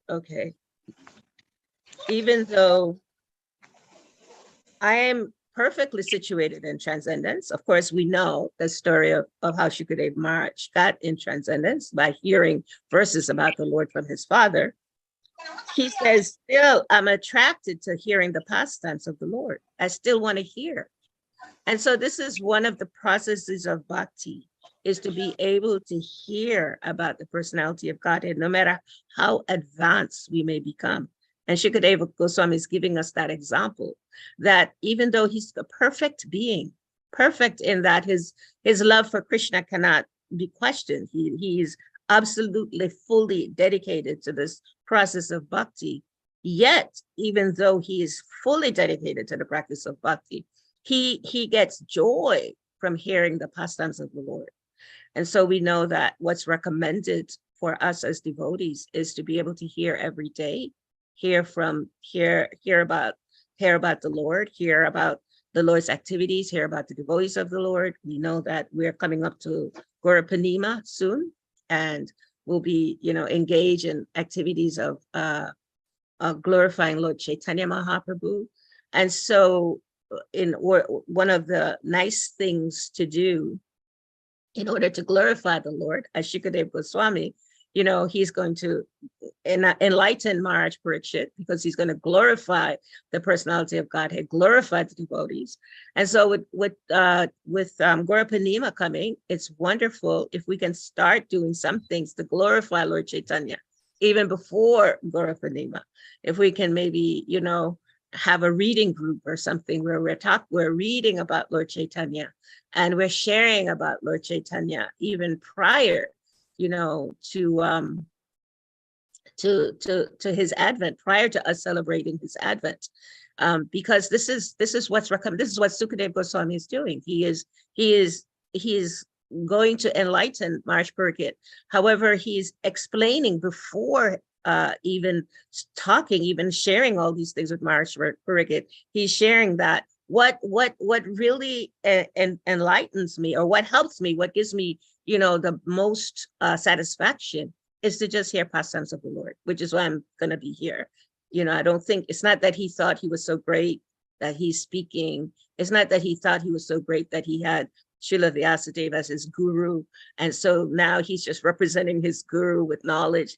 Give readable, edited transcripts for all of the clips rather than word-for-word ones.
okay, even though I am perfectly situated in transcendence. Of course, we know the story of how Shukadeva Maharaj got in transcendence by hearing verses about the Lord from his father. He says, still, I'm attracted to hearing the pastimes of the Lord. I still want to hear. And so this is one of the processes of bhakti, is to be able to hear about the personality of Godhead, no matter how advanced we may become. And Shukadeva Goswami is giving us that example, that even though he's a perfect being, perfect in that his love for Krishna cannot be questioned. He's absolutely fully dedicated to this process of bhakti. Yet, even though he is fully dedicated to the practice of bhakti, he gets joy from hearing the pastimes of the Lord. And so we know that what's recommended for us as devotees is to be able to hear every day, hear about the Lord, hear about the Lord's activities, hear about the devotees of the Lord. We know that we're coming up to Guru Purnima soon, and we'll be, engaged in activities of glorifying Lord Chaitanya Mahaprabhu. And so one of the nice things to do in order to glorify the Lord, as Shukadeva Goswami, he's going to enlighten Maharaj Parikshit, because he's going to glorify the personality of Godhead, glorify the devotees. And so with Guru Purnima coming, it's wonderful if we can start doing some things to glorify Lord Chaitanya, even before Guru Purnima. If we can maybe, have a reading group or something where we're reading about Lord Chaitanya, and we're sharing about Lord Chaitanya even prior, to his advent, prior to us celebrating his advent, because this is what's recommended. This is what Sukadeva Goswami is doing. He is going to enlighten Maharaj Parikshit. However, he's explaining before even sharing all these things with Maharaj Parikshit. He's sharing that what really enlightens me, or what helps me, what gives me, the most satisfaction, is to just hear pastimes of the Lord, which is why I'm going to be here. I don't think, it's not that he thought he was so great that he's speaking. It's not that he thought he was so great that he had Srila Vyasadeva as his guru, and so now he's just representing his guru with knowledge.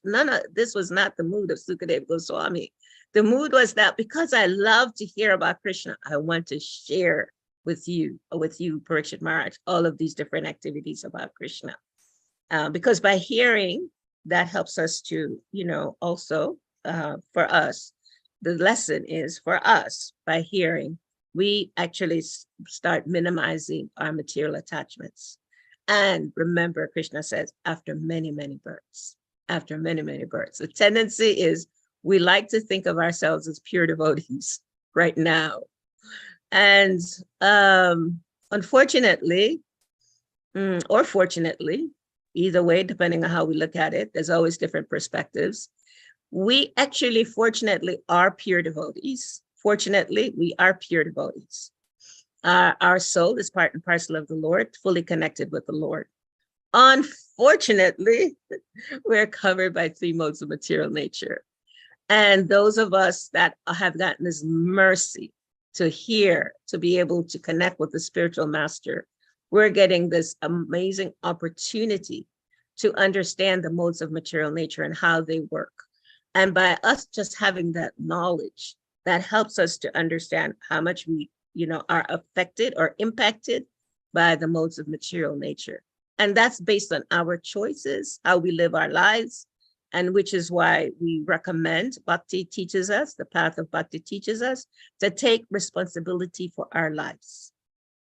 This was not the mood of Sukadeva Goswami. The mood was that because I love to hear about Krishna, I want to share with you, Parikshit Maharaj, all of these different activities about Krishna. Because by hearing, that helps us to, also for us, the lesson is for us, by hearing, we actually start minimizing our material attachments. And remember, Krishna says, after many, many births, the tendency is we like to think of ourselves as pure devotees right now. And unfortunately, or fortunately, either way, depending on how we look at it, there's always different perspectives. We actually, fortunately, are pure devotees. Fortunately, we are pure devotees. Our soul is part and parcel of the Lord, fully connected with the Lord. Unfortunately, we're covered by 3 modes of material nature. And those of us that have gotten this mercy to hear, to be able to connect with the spiritual master, we're getting this amazing opportunity to understand the modes of material nature and how they work. And by us just having that knowledge, that helps us to understand how much we, are affected or impacted by the modes of material nature. And that's based on our choices, how we live our lives, and which is why we recommend, Bhakti teaches us, the path of Bhakti teaches us to take responsibility for our lives.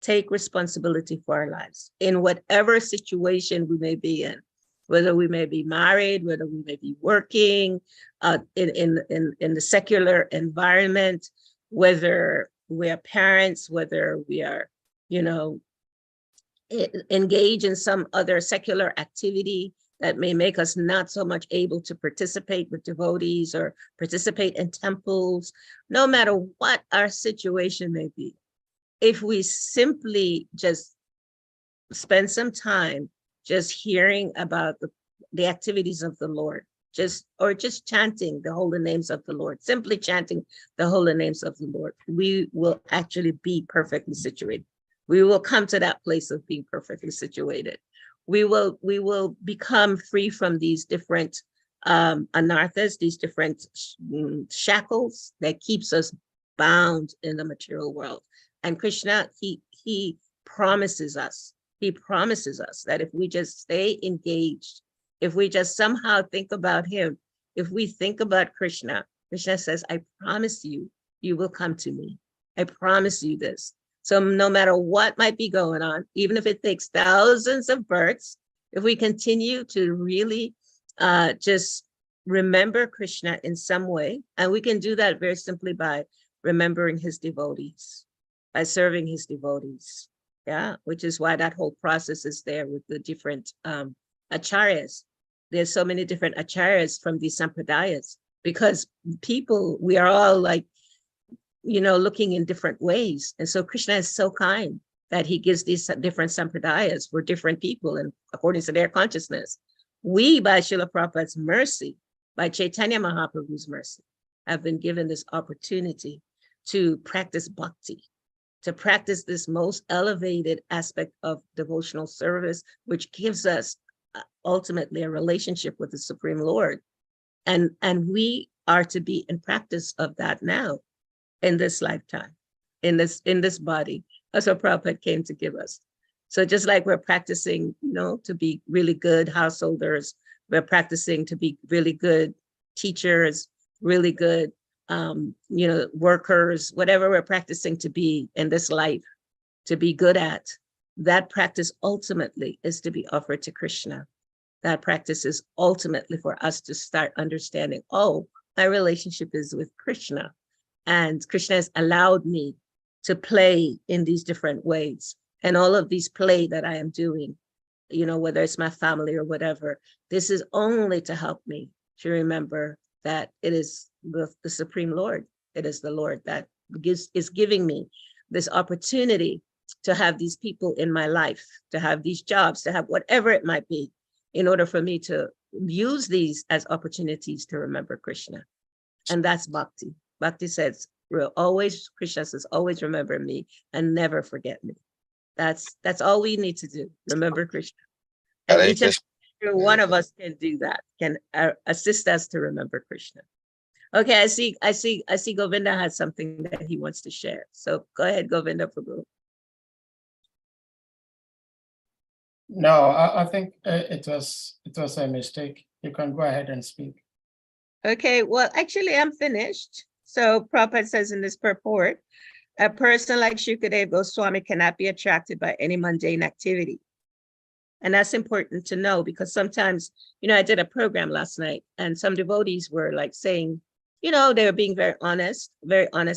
Take responsibility for our lives in whatever situation we may be in, whether we may be married, whether we may be working in the secular environment, whether we are parents, whether we are, engaged in some other secular activity that may make us not so much able to participate with devotees or participate in temples, no matter what our situation may be. If we simply just spend some time just hearing about the activities of the Lord, just chanting the holy names of the Lord, simply chanting the holy names of the Lord, we will actually be perfectly situated. We will come to that place of being perfectly situated. We will become free from these different anarthas, these different shackles that keeps us bound in the material world. And Krishna, he promises us that if we just stay engaged, if we just somehow think about him, if we think about Krishna, Krishna says, I promise you, you will come to me. I promise you this. So no matter what might be going on, even if it takes thousands of births, if we continue to really just remember Krishna in some way, and we can do that very simply by remembering his devotees, by serving his devotees. Yeah, which is why that whole process is there with the different acharyas. There's so many different acharyas from these sampradayas, because people, we are all like, looking in different ways. And so Krishna is so kind that he gives these different sampradayas for different people and according to their consciousness. We, by Srila Prabhupada's mercy, by Chaitanya Mahaprabhu's mercy, have been given this opportunity to practice bhakti, to practice this most elevated aspect of devotional service, which gives us ultimately a relationship with the Supreme Lord. And we are to be in practice of that now, in this lifetime, in this body. That's what Prabhupada came to give us. So just like we're practicing, to be really good householders, we're practicing to be really good teachers, really good workers, whatever we're practicing to be in this life, to be good at, that practice ultimately is to be offered to Krishna. That practice is ultimately for us to start understanding, oh, my relationship is with Krishna. And Krishna has allowed me to play in these different ways. And all of these play that I am doing, whether it's my family or whatever, this is only to help me to remember that it is the Supreme Lord. It is the Lord that is giving me this opportunity to have these people in my life, to have these jobs, to have whatever it might be, in order for me to use these as opportunities to remember Krishna. And that's bhakti. Bhakti says, Krishna says, always remember me and never forget me. That's all we need to do, remember Krishna. And each and every one of us can do that, can assist us to remember Krishna. Okay, I see Govinda has something that he wants to share. So go ahead, Govinda Prabhu. No, I think it was a mistake. You can go ahead and speak. Okay, well, actually, I'm finished. So Prabhupada says in this purport, a person like Shukadeva Goswami cannot be attracted by any mundane activity. And that's important to know, because sometimes, I did a program last night and some devotees were like saying, they were being very honest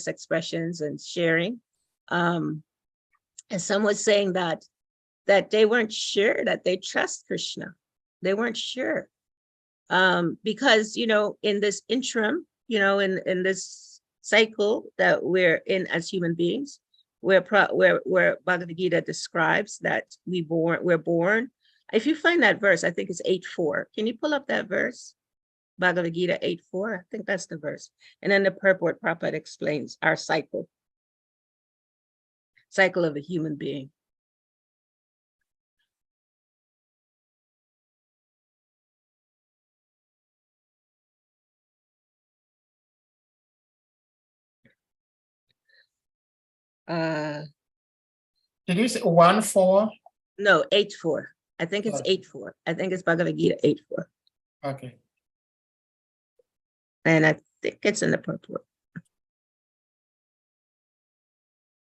expressions and sharing. And some was saying that they weren't sure that they trust Krishna. They weren't sure. Because, in this interim, in this cycle that we're in as human beings, where Bhagavad Gita describes that we're born. If you find that verse, I think it's 8:4. Can you pull up that verse? Bhagavad Gita 8:4. I think that's the verse. And then the purport, Prabhupada explains our cycle of a human being. Did you say 1:4? No, 8:4. I think it's 8:4. I think it's Bhagavad Gita 8:4. Okay. And I think it's in the purport.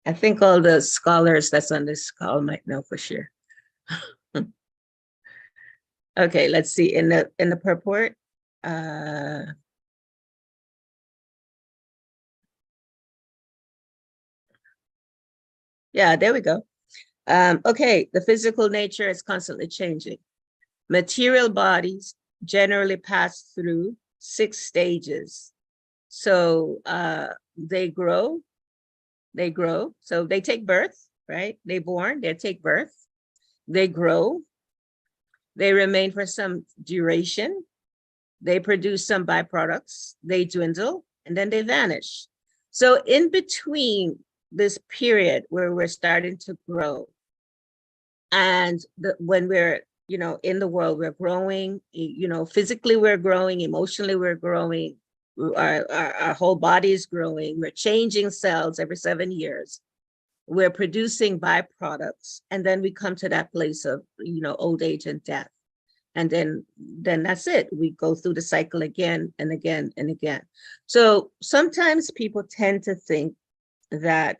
I think all the scholars that's on this call might know for sure. Okay, let's see. In the purport. Yeah, there we go. Okay, the physical nature is constantly changing. Material bodies generally pass through 6 stages. So they grow. So they take birth, right? They take birth, they grow, they remain for some duration, they produce some byproducts, they dwindle, and then they vanish. So in between this period where we're starting to grow, and when we're, in the world, we're growing, physically we're growing, emotionally we're growing, our whole body is growing, we're changing cells every 7 years, we're producing byproducts, and then we come to that place of, old age and death. And then that's it. We go through the cycle again and again and again. So sometimes people tend to think that,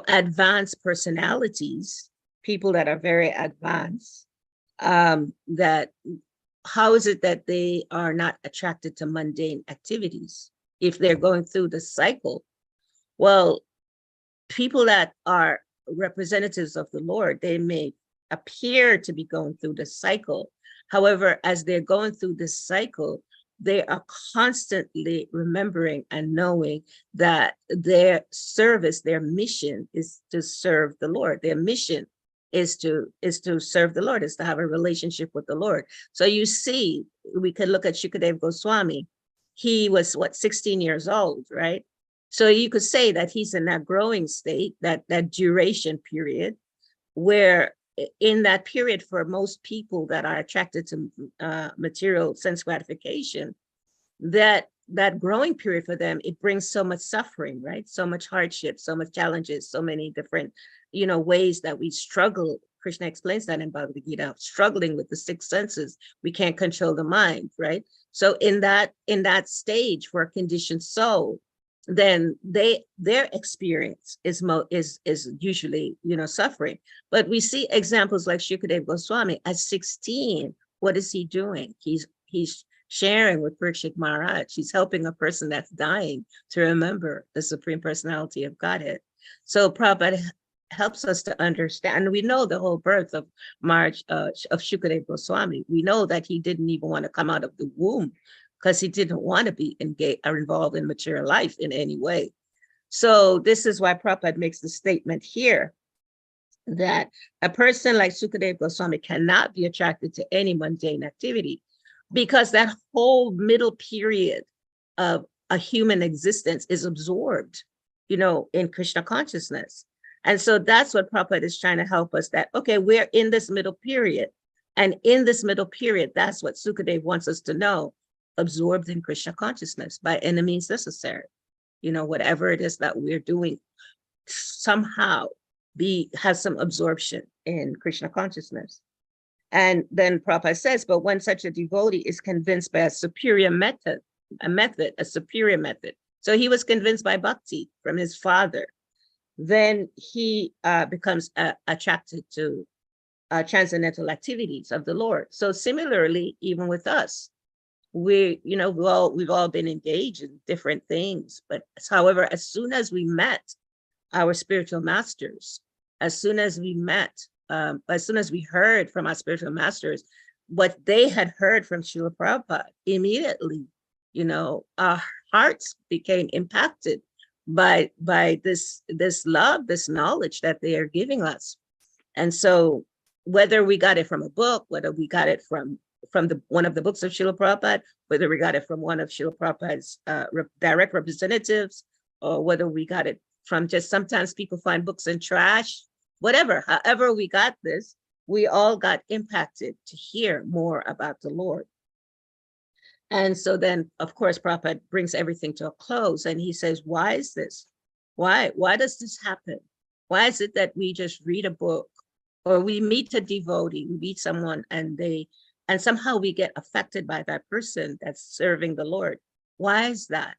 advanced personalities, people that are very advanced, that how is it that they are not attracted to mundane activities if they're going through the cycle? Well, people that are representatives of the Lord, they may appear to be going through the cycle. However, as they're going through this cycle, they are constantly remembering and knowing that their service, their mission is to serve the Lord. Their mission is to serve the Lord, is to have a relationship with the Lord. So you see, we could look at Shukadev Goswami. He was 16 years old, right? So you could say that he's in that growing state, that duration period, where in that period, for most people that are attracted to material sense gratification, that growing period for them, it brings so much suffering, right? So much hardship, so much challenges, so many different, ways that we struggle. Krishna explains that in Bhagavad Gita, struggling with the six senses. We can't control the mind, right? So in that stage for a conditioned soul, then their experience is usually, suffering. But we see examples like Shukadev Goswami at 16. What is he doing? He's sharing with Parikshit Maharaj. He's helping a person that's dying to remember the Supreme Personality of Godhead. So Prabhupada helps us to understand. And we know the whole birth of Shukadev Goswami. We know that he didn't even want to come out of the womb because he didn't want to be engaged or involved in material life in any way. So this is why Prabhupada makes the statement here that a person like Shukadev Goswami cannot be attracted to any mundane activity, because that whole middle period of a human existence is absorbed, in Krishna consciousness. And so that's what Prabhupada is trying to help us, that, okay, we're in this middle period. And in this middle period, that's what Sukadev wants us to know, absorbed in Krishna consciousness by any means necessary. Whatever it is that we're doing, somehow has some absorption in Krishna consciousness. And then Prabhupada says, but when such a devotee is convinced by a superior method, a superior method. So he was convinced by bhakti from his father. Then he becomes attracted to transcendental activities of the Lord. So similarly, even with us, we've all been engaged in different things. But however, as soon as we met our spiritual masters, as soon as we heard from our spiritual masters what they had heard from Srila Prabhupada, immediately, our hearts became impacted by this love, this knowledge that they are giving us. And so whether we got it from a book, whether we got it from one of the books of Srila Prabhupada, whether we got it from one of Srila Prabhupada's direct representatives, or whether we got it from just, sometimes people find books in trash, however we got this, we all got impacted to hear more about the Lord. And so then, of course, Prabhupada brings everything to a close, and he says, why is this? Why does this happen? Why is it that we just read a book, or we meet a devotee, we meet someone, and somehow we get affected by that person that's serving the Lord? Why is that?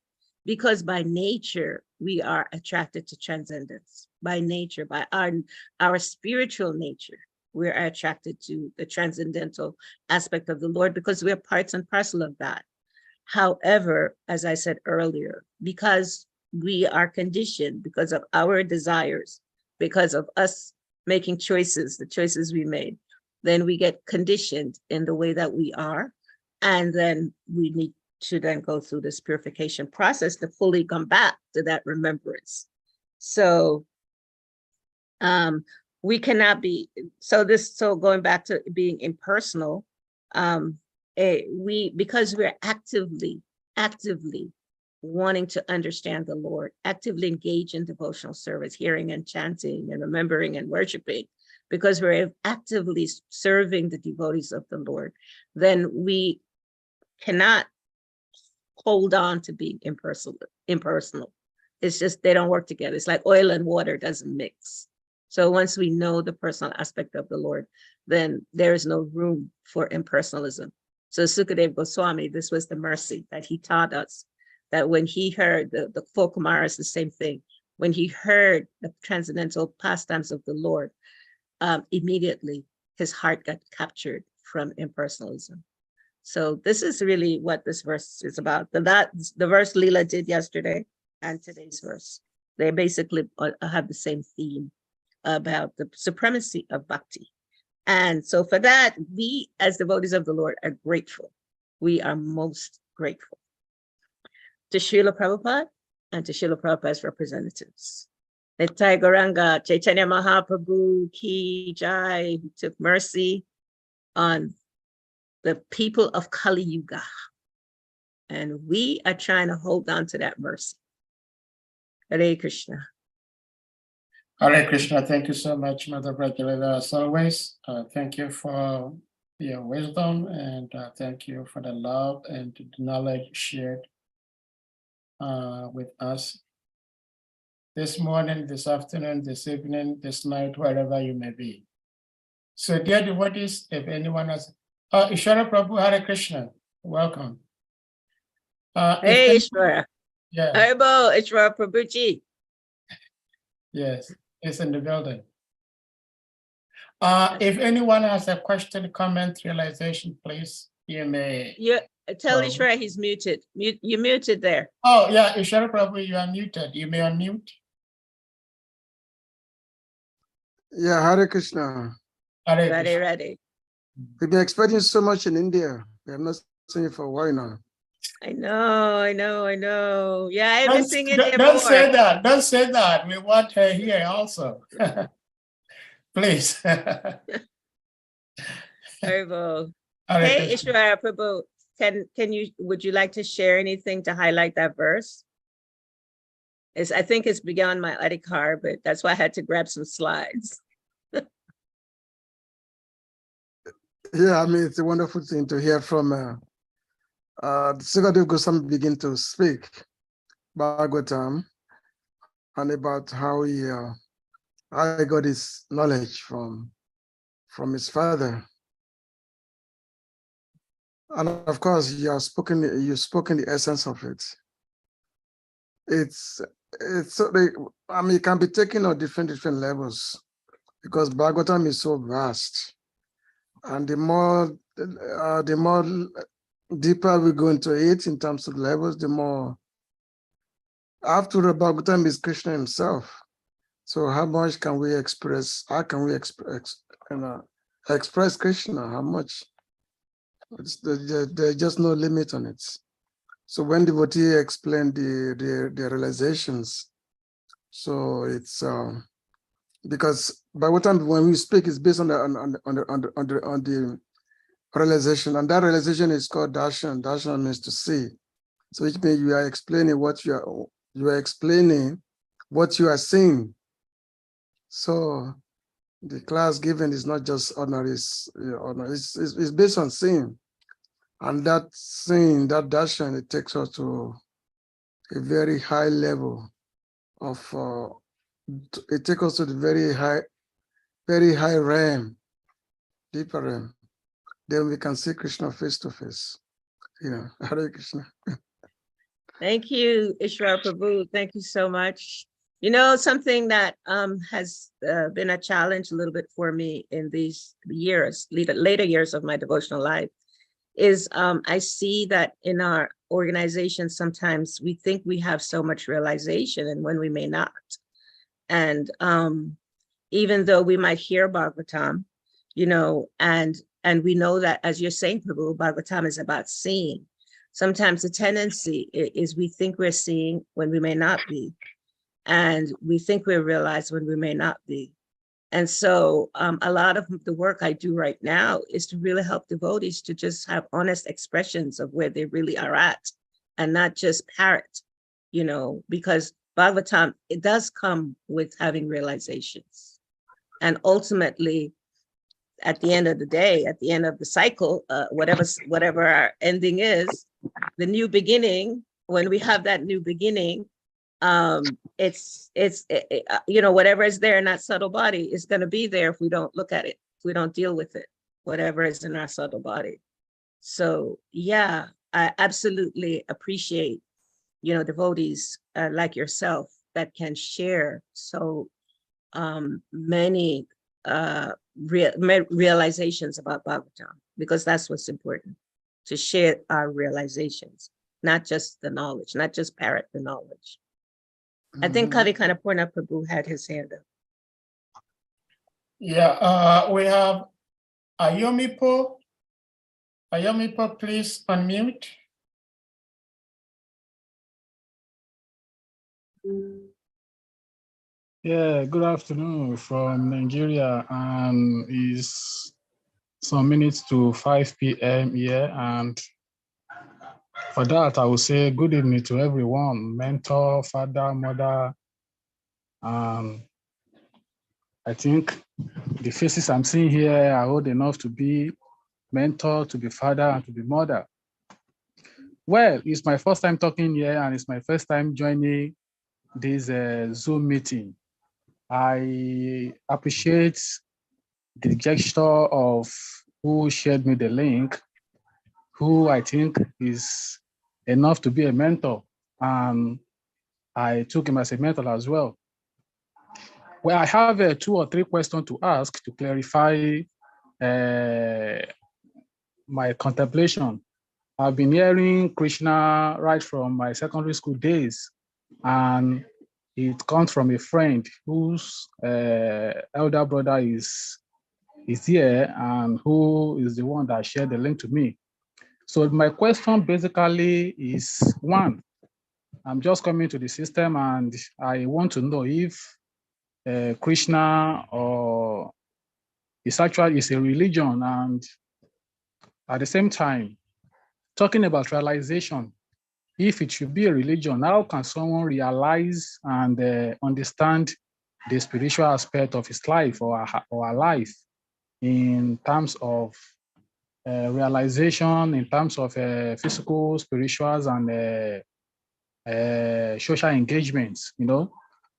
Because by nature, we are attracted to transcendence. By nature, by our spiritual nature, we're attracted to the transcendental aspect of the Lord, because we're parts and parcel of that. However, as I said earlier, because we are conditioned, because of our desires, because of us making choices, the choices we made, then we get conditioned in the way that we are. And then we need to then go through this purification process to fully come back to that remembrance. So we cannot be, so going back to being impersonal, because we're actively wanting to understand the Lord, actively engage in devotional service, hearing and chanting and remembering and worshiping, because we're actively serving the devotees of the Lord, then we cannot hold on to being impersonal. It's just, they don't work together. It's like oil and water doesn't mix. So once we know the personal aspect of the Lord, then there is no room for impersonalism. So Sukadev Goswami, this was the mercy that he taught us, that when he heard the four Kumaras, the same thing, when he heard the transcendental pastimes of the Lord, immediately his heart got captured from impersonalism. So this is really what this verse is about. The verse Lila did yesterday and today's verse, they basically have the same theme about the supremacy of bhakti. And so for that, we as devotees of the Lord are grateful. We are most grateful to Srila Prabhupada and to Srila Prabhupada's representatives. Nitai Gauranga Chaitanya Mahaprabhu Ki Jai, who took mercy on the people of Kali Yuga. And we are trying to hold on to that mercy. Hare Krishna. Hare Krishna. Thank you so much, Mother Vraja Lila, as always. Thank you for your wisdom, and thank you for the love and the knowledge shared with us this morning, this afternoon, this evening, this night, wherever you may be. So, dear devotees, if anyone has, Ishwara Prabhu, Hare Krishna, welcome. Hey, Ishwara. Yeah. Haribo, Ishwara Prabhuji. Yes, it's in the building. If anyone has a question, comment, realization, please, you may. Yeah, tell Ishwara he's muted. You're muted there. Oh, yeah, Ishwara Prabhu, you are muted. You may unmute. Yeah, Hare Krishna. Hare Ready, Krishna. ready. We've been expecting so much in India. We have not seen it for a while now. I know. Yeah, I haven't seen it Don't anymore. say that. Don't say that. We want her here also. Please. Haribo. Hare Hey, Krishna. Ishwara Prabhu, would you like to share anything to highlight that verse? I think it's beyond my adhikar, but that's why I had to grab some slides. Yeah, I mean, it's a wonderful thing to hear from Sukadev Goswami begin to speak Bhagavatam and about how he got his knowledge from his father. And of course, you've spoken the essence of it. It's I mean, it can be taken on different levels because Bhagavatam is so vast. And the more deeper we go into it in terms of levels, the more. After Bhagavatam is Krishna himself. So how much can we express? How can we express Krishna? How much? There's just no limit on it. So when devotee explained the realizations, so it's because Bhagavatam, when we speak, is based on the realization, and that realization is called darshan. Darshan means to see. So which means you are explaining what you are explaining what you are seeing. So the class given is not just ordinary, it's based on seeing, and that seeing, that darshan, it takes us to a very high level of. It takes us to the very high realm, deeper realm. Then we can see Krishna face to face. Yeah, Hare Krishna. Thank you, Ishwara Prabhu. Thank you so much. You know, something that has been a challenge a little bit for me in these later years of my devotional life is I see that in our organization, sometimes we think we have so much realization and when we may not. And even though we might hear Bhagavatam, you know, and we know that, as you're saying, Prabhu, Bhagavatam is about seeing. Sometimes the tendency is we think we're seeing when we may not be. And we think we're realized when we may not be. And so a lot of the work I do right now is to really help devotees to just have honest expressions of where they really are at and not just parrot, because Bhagavatam, it does come with having realizations. And ultimately, at the end of the day, at the end of the cycle, whatever our ending is, the new beginning, when we have that new beginning, whatever is there in that subtle body is going to be there if we don't look at it, if we don't deal with it, whatever is in our subtle body. So yeah, I absolutely appreciate, devotees like yourself that can share so many realizations about Bhagavatam, because that's what's important, to share our realizations, not just the knowledge, not just parrot the knowledge. I think Kavi Kanapurna Prabhu had his hand up. Yeah, we have Ayomipo. Ayomipo, please unmute. Yeah, good afternoon from Nigeria, and it's some minutes to 5 p.m. here. And for that, I will say good evening to everyone, mentor, father, mother. I think the faces I'm seeing here are old enough to be mentor, to be father, and to be mother. Well, it's my first time talking here, and it's my first time joining this Zoom meeting. I appreciate the gesture of who shared me the link, who I think is enough to be a mentor. And I took him as a mentor as well. Well, I have 2 or 3 questions to ask to clarify my contemplation. I've been hearing Krishna right from my secondary school days, and it comes from a friend whose elder brother is here and who is the one that shared the link to me. So my question basically is, one, I'm just coming to the system and I want to know if Krishna or is actually a religion, and at the same time, talking about realization, if it should be a religion, how can someone realize and understand the spiritual aspect of his life or her life in terms of realization, in terms of physical, spirituals, and social engagements?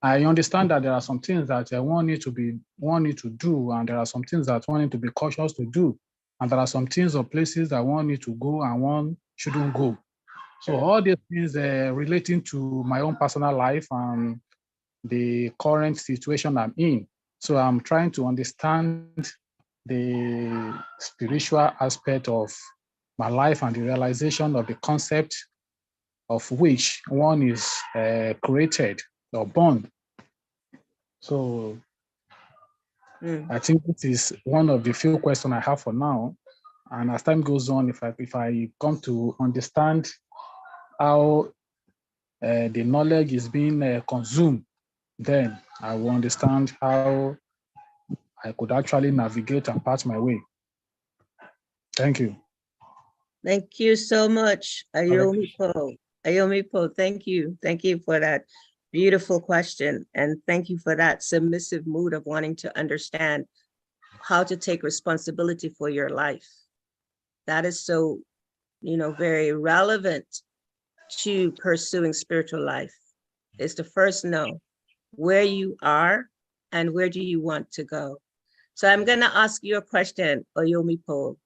I understand that there are some things that one need to do, and there are some things that one need to be cautious to do, and there are some things or places that one need to go and one shouldn't go. So all these things relating to my own personal life and the current situation I'm in. So I'm trying to understand the spiritual aspect of my life and the realization of the concept of which one is created or born. So I think this is one of the few questions I have for now. And as time goes on, if I come to understand how the knowledge is being consumed, then I will understand how I could actually navigate and path my way. Thank you. Thank you so much, Ayomipo. Ayomipo, thank you. Thank you for that beautiful question. And thank you for that submissive mood of wanting to understand how to take responsibility for your life. That is so, very relevant to pursuing spiritual life, is to first know where you are and where do you want to go. So I'm going to ask you a question, Ayomipo,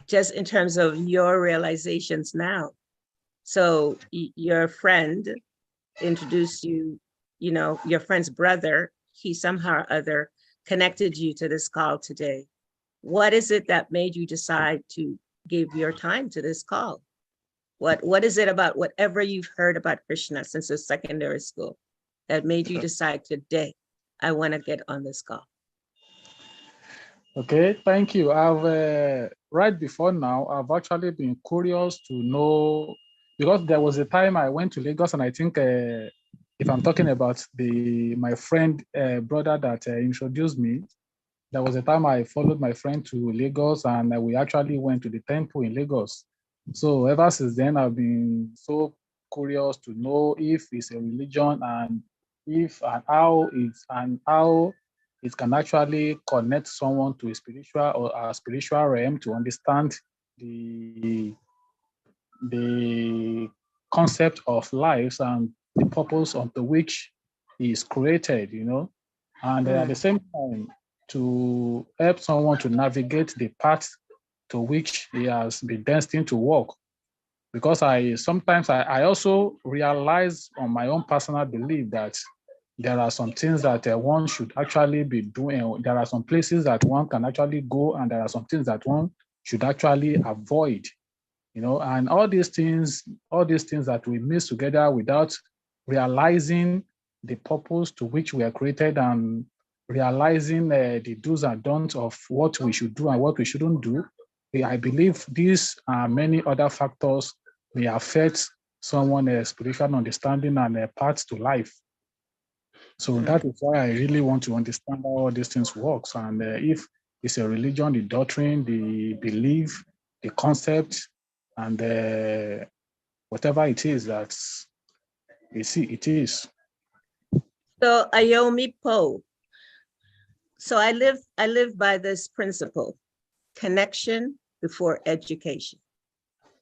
just in terms of your realizations now. So your friend introduced you, your friend's brother, he somehow or other connected you to this call today. What is it that made you decide to give your time to this call? What is it about whatever you've heard about Krishna since the secondary school that made you decide today, I want to get on this call? Okay, thank you. I've right before now, I've actually been curious to know, because there was a time I went to Lagos, and I think if I'm talking about my friend, brother that introduced me, there was a time I followed my friend to Lagos, and we actually went to the temple in Lagos. So ever since then, I've been so curious to know if it's a religion, and if and how it can actually connect someone to a spiritual or a spiritual realm to understand the the concept of lives and the purpose of the which is created, and at the same time to help someone to navigate the path to which he has been destined to walk. Because I also realize on my own personal belief that there are some things that one should actually be doing. There are some places that one can actually go, and there are some things that one should actually avoid. And all these things that we mix together without realizing the purpose to which we are created, and realizing the do's and don'ts of what we should do and what we shouldn't do. I believe these and many other factors may affect someone's spiritual understanding and a path to life. So that is why I really want to understand how all these things works, and if it's a religion, the doctrine, the belief, the concept, and whatever it is that it is. So Ayomi Po. So I live by this principle: connection before education.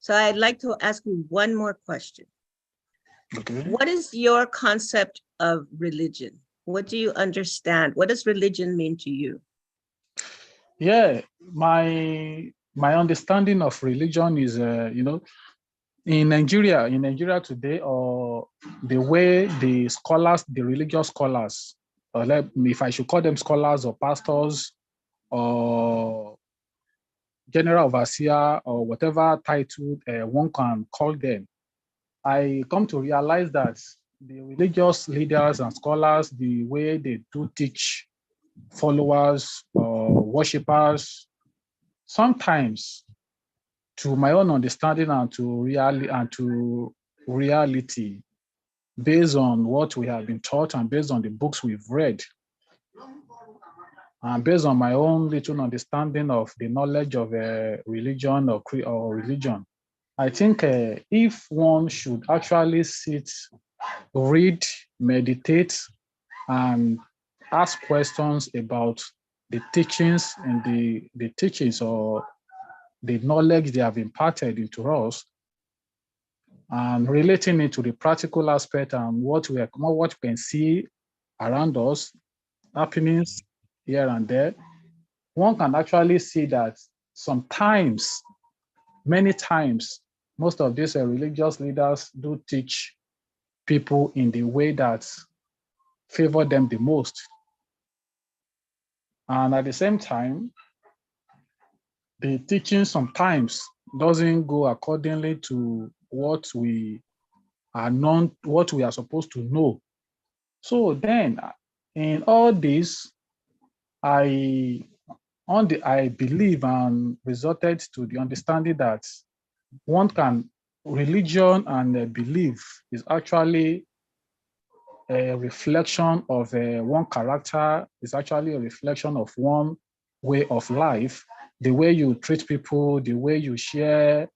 So I'd like to ask you one more question. Okay. What is your concept of religion? What do you understand? What does religion mean to you? Yeah, my understanding of religion is, in Nigeria today, or the way the religious scholars, or if I should call them scholars or pastors or general overseer or whatever title one can call them, I come to realize that the religious leaders and scholars, the way they do teach followers or worshippers, sometimes, to my own understanding and to reality, based on what we have been taught and based on the books we've read, and based on my own little understanding of the knowledge of religion or religion, I think if one should actually sit, read, meditate, and ask questions about the teachings and the teachings or the knowledge they have imparted into us, and relating it to the practical aspect and what we can see around us, happenings here and there, one can actually see that sometimes, many times, most of these religious leaders do teach people in the way that favor them the most. And at the same time, the teaching sometimes doesn't go accordingly to what we are supposed to know. So then, in all this, I believe and resorted to the understanding that religion and belief is actually a reflection of one character, is actually a reflection of one way of life, the way you treat people, the way you share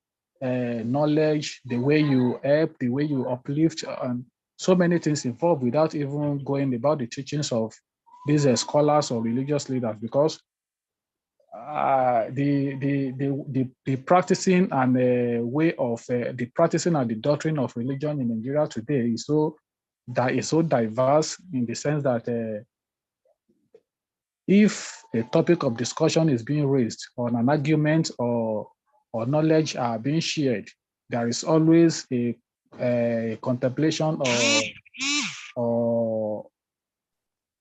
knowledge, the way you help, the way you uplift, and so many things involved without even going about the teachings of these scholars or religious leaders, because the practicing and the way of the practicing and the doctrine of religion in Nigeria today is so diverse, in the sense that if a topic of discussion is being raised, or an argument or knowledge are being shared, there is always a contemplation or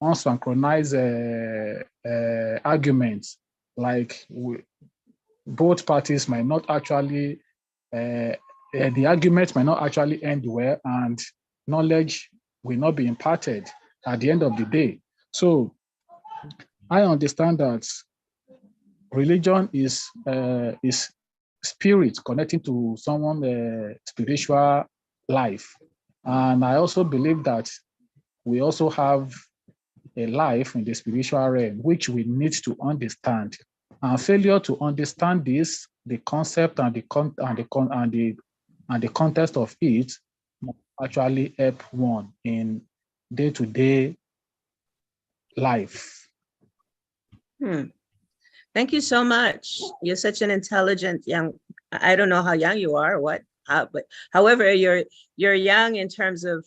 unsynchronized arguments, like both parties might not actually, the argument might not actually end well, and knowledge will not be imparted at the end of the day. So I understand that religion is spirit connecting to someone's spiritual life. And I also believe that we also have a life in the spiritual realm, which we need to understand. And failure to understand this, the concept and the context of it, actually help one in day-to-day life. Thank you so much. You're such an intelligent young, I don't know how young you are or what, but however, you're young in terms of,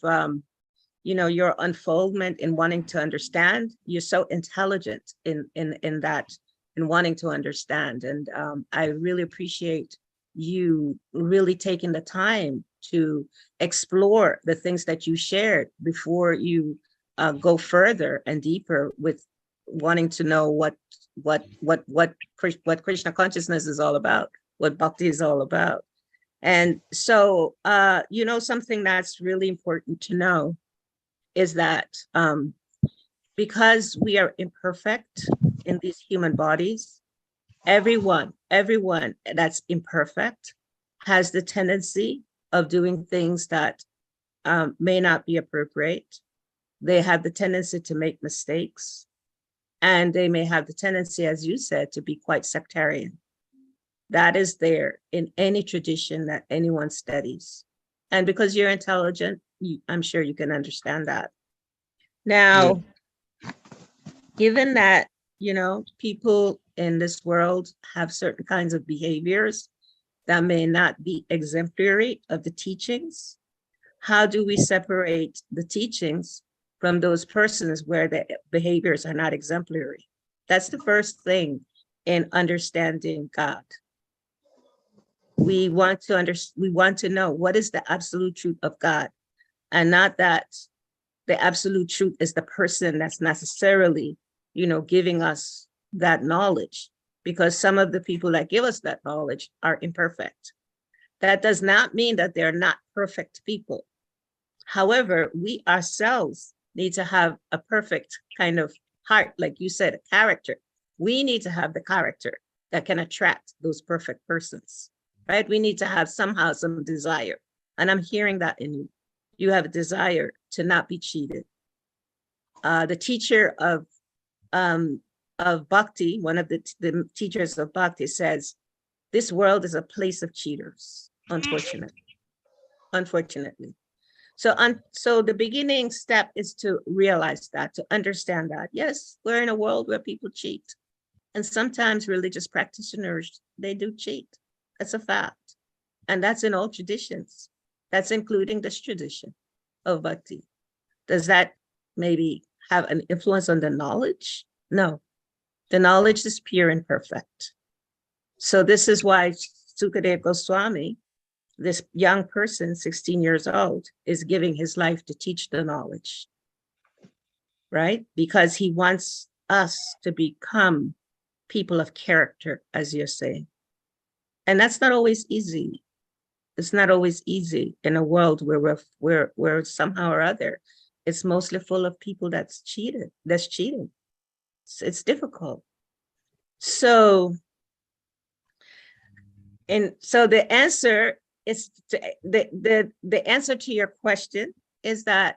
your unfoldment in wanting to understand. You're so intelligent in that, in wanting to understand. And I really appreciate you really taking the time to explore the things that you shared before you go further and deeper with wanting to know what Krishna consciousness is all about, what bhakti is all about. And so, something that's really important to know is that because we are imperfect in these human bodies, everyone that's imperfect has the tendency of doing things that may not be appropriate. They have the tendency to make mistakes, and they may have the tendency, as you said, to be quite sectarian. That is there in any tradition that anyone studies. And because you're intelligent, I'm sure you can understand that. Now, given that, people in this world have certain kinds of behaviors that may not be exemplary of the teachings, how do we separate the teachings from those persons where the behaviors are not exemplary? That's the first thing in understanding God. We want to know what is the absolute truth of God, and not that the absolute truth is the person that's necessarily, giving us that knowledge, because some of the people that give us that knowledge are imperfect. That does not mean that they're not perfect people. However, we ourselves need to have a perfect kind of heart, like you said, a character. We need to have the character that can attract those perfect persons, right? We need to have somehow some desire. And I'm hearing that in you. You have a desire to not be cheated. The teacher of Bhakti, one of the teachers of Bhakti, says, this world is a place of cheaters, unfortunately. So the beginning step is to realize that, to understand that, yes, we're in a world where people cheat. And sometimes religious practitioners, they do cheat. That's a fact. And that's in all traditions. That's including this tradition of Bhakti. Does that maybe have an influence on the knowledge? No, the knowledge is pure and perfect. So this is why Sukadeva Goswami, this young person, 16 years old, is giving his life to teach the knowledge, right? Because he wants us to become people of character, as you're saying. And that's not always easy. It's not always easy in a world where we're somehow or other, it's mostly full of people that's cheating. It's difficult. So the answer is the answer to your question is that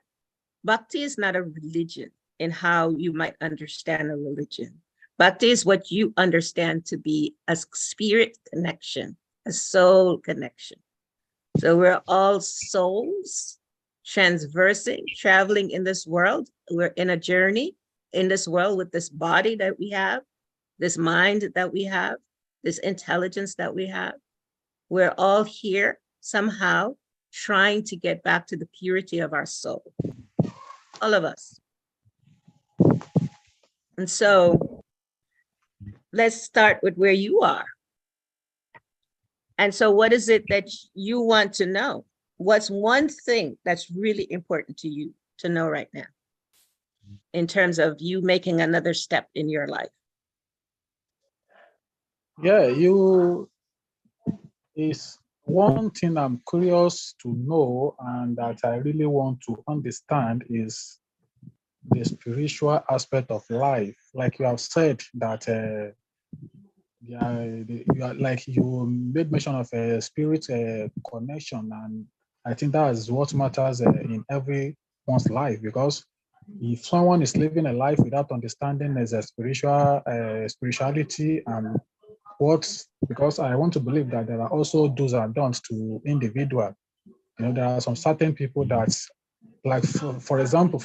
Bhakti is not a religion in how you might understand a religion. Bhakti is what you understand to be a spirit connection, a soul connection. So we're all souls transversing, traveling in this world. We're in a journey in this world with this body that we have, this mind that we have, this intelligence that we have. We're all here somehow trying to get back to the purity of our soul, all of us. And so let's start with where you are. And so what is it that you want to know? What's one thing that's really important to you to know right now in terms of you making another step in your life? Yeah, is one thing I'm curious to know and that I really want to understand is the spiritual aspect of life. Like you have said that you made mention of a spirit connection, and I think that is what matters in everyone's life, because if someone is living a life without understanding as a spirituality and because I want to believe that there are also do's and don'ts to individual. There are some certain people that, like for example,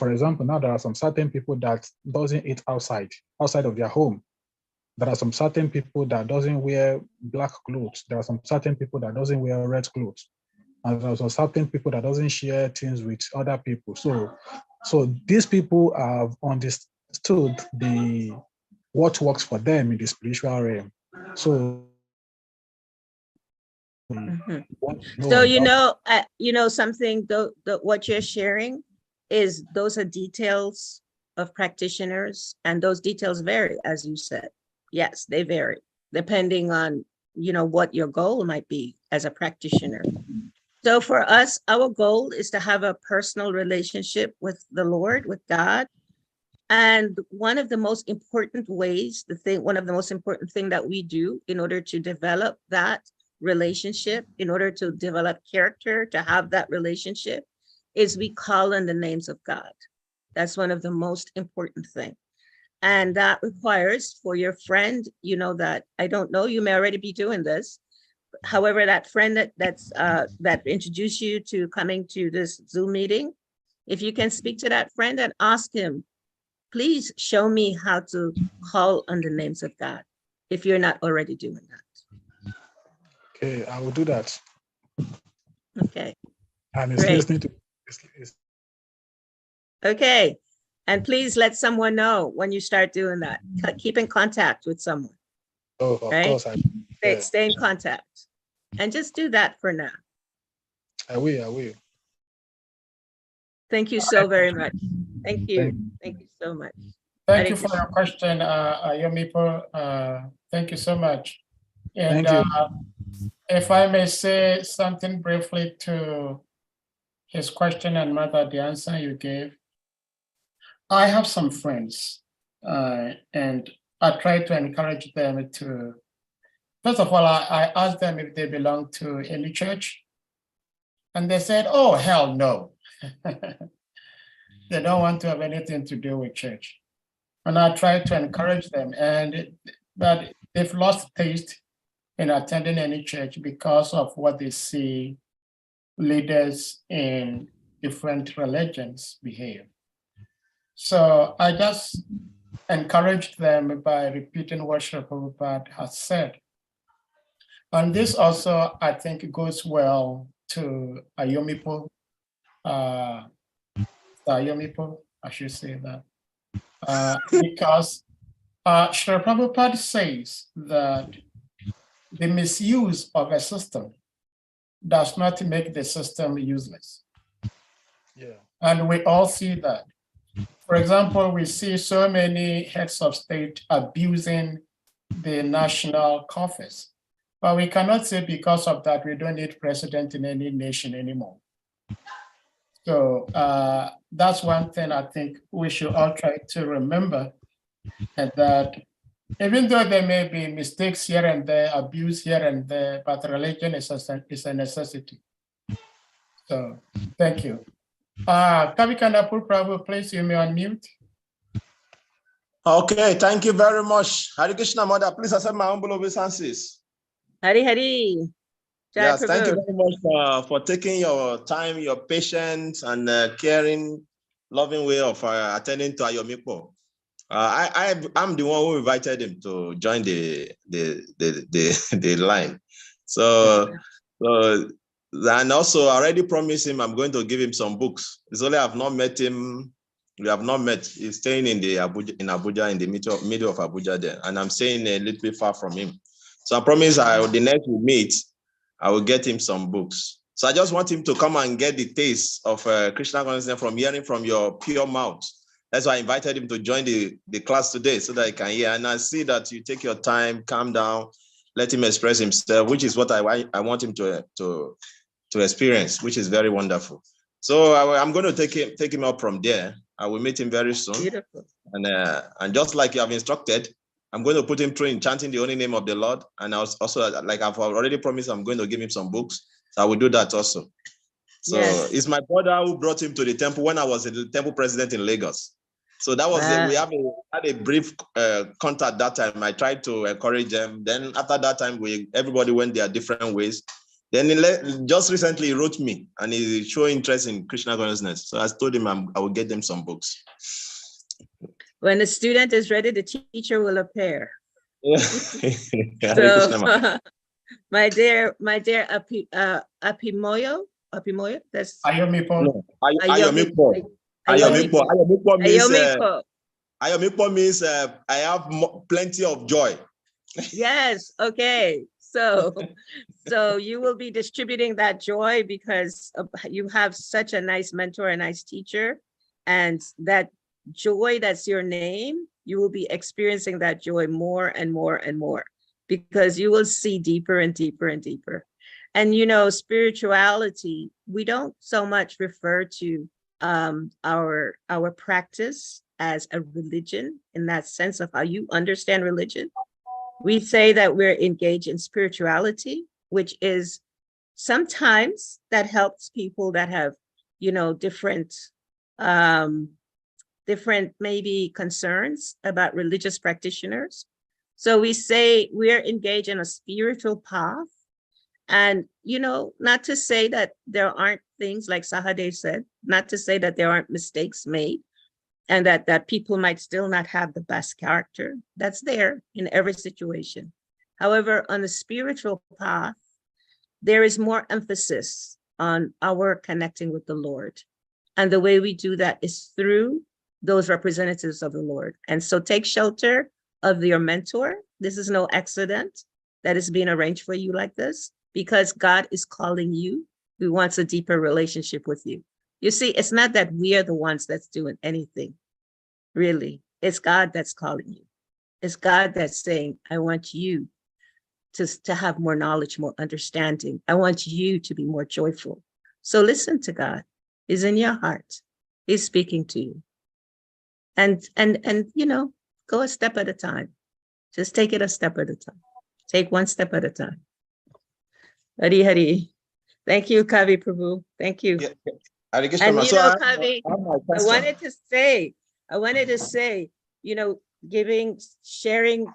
now there are some certain people that doesn't eat outside of their home. There are some certain people that doesn't wear black clothes. There are some certain people that doesn't wear red clothes. And there are some certain people that doesn't share things with other people. So these people have understood what works for them in the spiritual realm. So So something. What you're sharing is those are details of practitioners, and those details vary, as you said. Yes, they vary depending on what your goal might be as a practitioner. So for us, our goal is to have a personal relationship with the Lord, with God. And one of the most important ways, one of the most important thing that we do in order to develop that relationship, in order to develop character, to have that relationship, is we call on the names of God. That's one of the most important things. And that requires for your friend, that I don't know, you may already be doing this. However, that friend that introduced you to coming to this Zoom meeting, if you can speak to that friend and ask him, please show me how to call on the names of God, if you're not already doing that. Okay, I will do that. Okay. And it's Great. listening to. Okay. And please let someone know when you start doing that. Keep in contact with someone. Oh, of right? course. Stay in contact. And just do that for now. I will. Thank you so very much. Thank you. Thank you so much. Thank you for your question, Yomipo. Thank you so much. And Thank you. If I may say something briefly to his question and Mother, the answer you gave. I have some friends, and I try to encourage them to, first of all, I asked them if they belong to any church. And they said, oh, hell no. They don't want to have anything to do with church. And I try to encourage them, but they've lost taste in attending any church because of what they see leaders in different religions behave. So I just encouraged them by repeating what Sri Prabhupada has said. And this also, I think, goes well to Yomipo, Yomipo, I should say that, because Sri Prabhupada says that the misuse of a system does not make the system useless. Yeah. And we all see that. For example, we see so many heads of state abusing the national coffers. But we cannot say because of that, we don't need president in any nation anymore. So that's one thing I think we should all try to remember, and that even though there may be mistakes here and there, abuse here and there, but religion is a necessity. So thank you. Kavikanapur Prabhu, please, you may unmute. Okay, thank you very much. Hare Krishna, Mother, please accept my humble obeisances. Hari Hari. Yes, thank you very much for taking your time, your patience, and caring, loving way of attending to Yomipo. I'm the one who invited him to join the line. So and also I already promised him I'm going to give him some books. It's only I've not met him. We have not met. He's staying in Abuja, in the middle of Abuja there, and I'm staying a little bit far from him. So I promise the next we meet, I will get him some books. So I just want him to come and get the taste of Krishna consciousness from hearing from your pure mouth. That's why I invited him to join the class today so that he can hear. And I see that you take your time, calm down, let him express himself, which is what I want him to experience, which is very wonderful. So I'm going to take him up from there. I will meet him very soon. Beautiful. And just like you have instructed, I'm going to put him through in chanting the holy name of the Lord. And also, like I've already promised, I'm going to give him some books. So I will do that also. So Yes. it's my brother who brought him to the temple when I was the temple president in Lagos. So that was it. We had a brief contact that time. I tried to encourage them. Then after that time, everybody went their different ways. Then just recently he wrote me and he showed interest in Krishna consciousness. So I told him I will get them some books. When the student is ready, the teacher will appear. Hare So, Krishna, ma. my dear Apimoyo, that's Ayomipo. No, Ayomipo. Ayomipo. Ayomipo means I have plenty of joy. Yes, okay. So you will be distributing that joy because you have such a nice mentor, a nice teacher, and that joy that's your name, you will be experiencing that joy more and more and more because you will see deeper and deeper and deeper. And spirituality, we don't so much refer to our practice as a religion in that sense of how you understand religion. We say that we're engaged in spirituality, which is sometimes that helps people that have, different maybe concerns about religious practitioners. So we say we're engaged in a spiritual path. And, not to say that there aren't things like Sahade said, not to say that there aren't mistakes made and that people might still not have the best character. That's there in every situation. However, on the spiritual path, there is more emphasis on our connecting with the Lord. And the way we do that is through those representatives of the Lord. And so take shelter of your mentor. This is no accident that is being arranged for you like this, because God is calling you. He wants a deeper relationship with you. You see, it's not that we are the ones that's doing anything, really. It's God that's calling you. It's God that's saying, I want you to have more knowledge, more understanding. I want you to be more joyful. So listen to God. He's in your heart. He's speaking to you. And go a step at a time. Just take it a step at a time. Take one step at a time. Hari Hari. Thank you, Kavi Prabhu. Thank you. Yeah. Hare Krishna, And ma. So Kavi, I have my I question. wanted to say, sharing,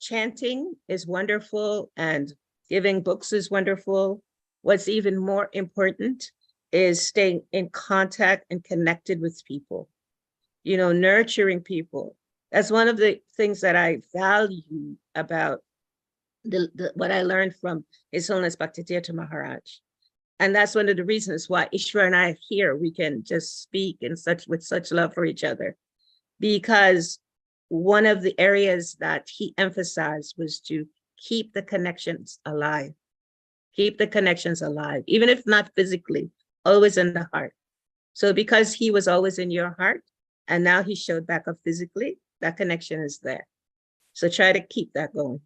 chanting is wonderful and giving books is wonderful. What's even more important is staying in contact and connected with people, nurturing people. That's one of the things that I value about what I learned from His Holiness Bhaktivedanta Maharaj. And that's one of the reasons why Ishwar and I are here. We can just speak with such love for each other, because one of the areas that he emphasized was to keep the connections alive. Keep the connections alive, even if not physically, always in the heart. So because he was always in your heart, and now he showed back up physically, that connection is there. So try to keep that going.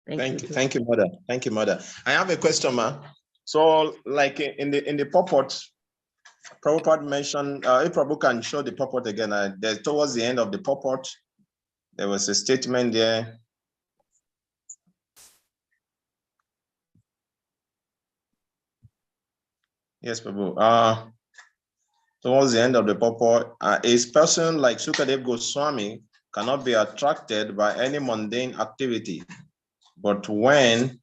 Thank you. Thank you, Mother. Thank you, Mother. I have a question, ma. So, like in the purport, Prabhupada mentioned, if Prabhu can show the purport again, towards the end of the purport, there was a statement there. Yes, Prabhu. Towards the end of the purport, a person like Sukadev Goswami cannot be attracted by any mundane activity. But when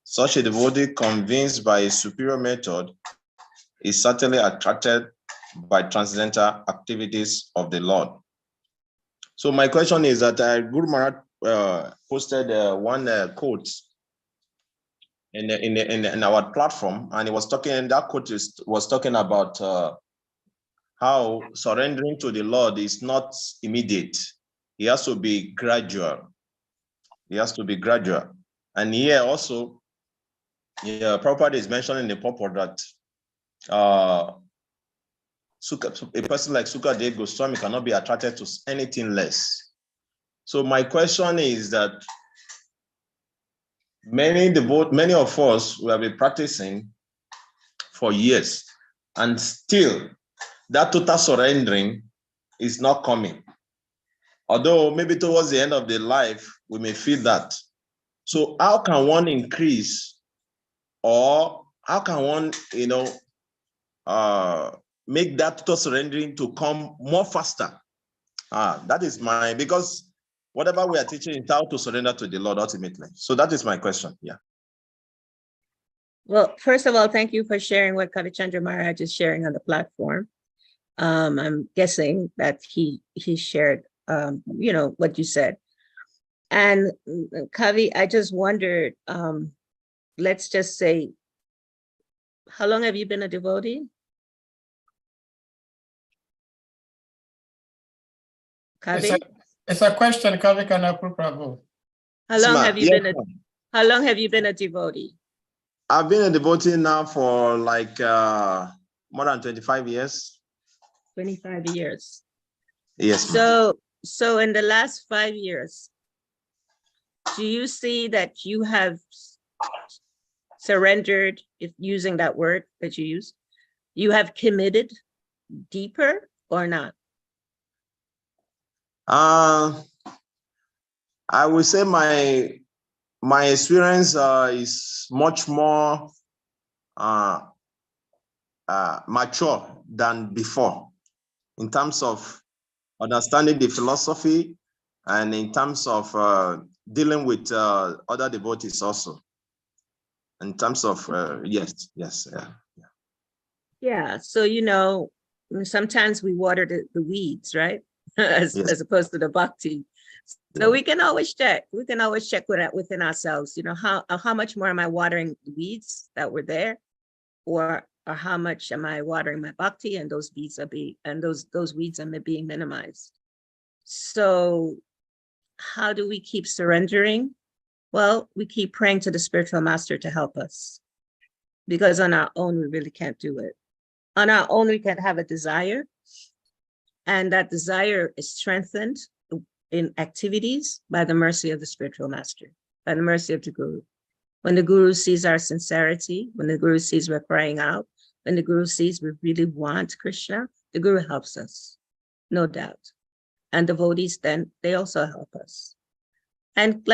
such a devotee convinced by a superior method is certainly attracted by transcendental activities of the Lord. So my question is that Guru Maharaj posted one quote in our platform, and he was talking. That quote was talking about how surrendering to the Lord is not immediate. It has to be gradual. It has to be gradual. And here also, Prabhupada is mentioning in the purport that a person like Sukadev Goswami cannot be attracted to anything less. So my question is that many of us will be practicing for years, and still that total surrendering is not coming. Although maybe towards the end of the life, we may feel that. So how can one increase, or how can one, make that total surrendering to come more faster? That is because whatever we are teaching is how to surrender to the Lord ultimately. So that is my question. Yeah. Well, first of all, thank you for sharing what Kavichandra Maharaj is sharing on the platform. I'm guessing that he shared, what you said. And Kavi, I just wondered, let's just say, how long have you been a devotee? Kavi? It's a question, Kavi Kanapu Prabhu. How long have you Yes, been ma'am. how long have you been a devotee? I've been a devotee now for like more than 25 years. 25 years. Yes, ma'am. So in the last 5 years, do you see that you have surrendered, if using that word that you use, you have committed deeper or not? I would say my experience is much more mature than before in terms of understanding the philosophy and in terms of dealing with other devotees also. In terms of yes. Yeah, so sometimes we water the weeds, right? as Yes. opposed to the bhakti. So Yeah. we can always check. We can always check within ourselves. How much more am I watering the weeds that were there, or how much am I watering my bhakti, and those weeds those weeds are being minimized. So how do we keep surrendering? Well, we keep praying to the spiritual master to help us, because on our own we really can't do it. On our own, we can have a desire, and that desire is strengthened in activities by the mercy of the spiritual master, by the mercy of the guru. When the guru sees our sincerity, when the guru sees we're crying out, when the guru sees we really want Krishna, the guru helps us, no doubt. And devotees, then they also help us. And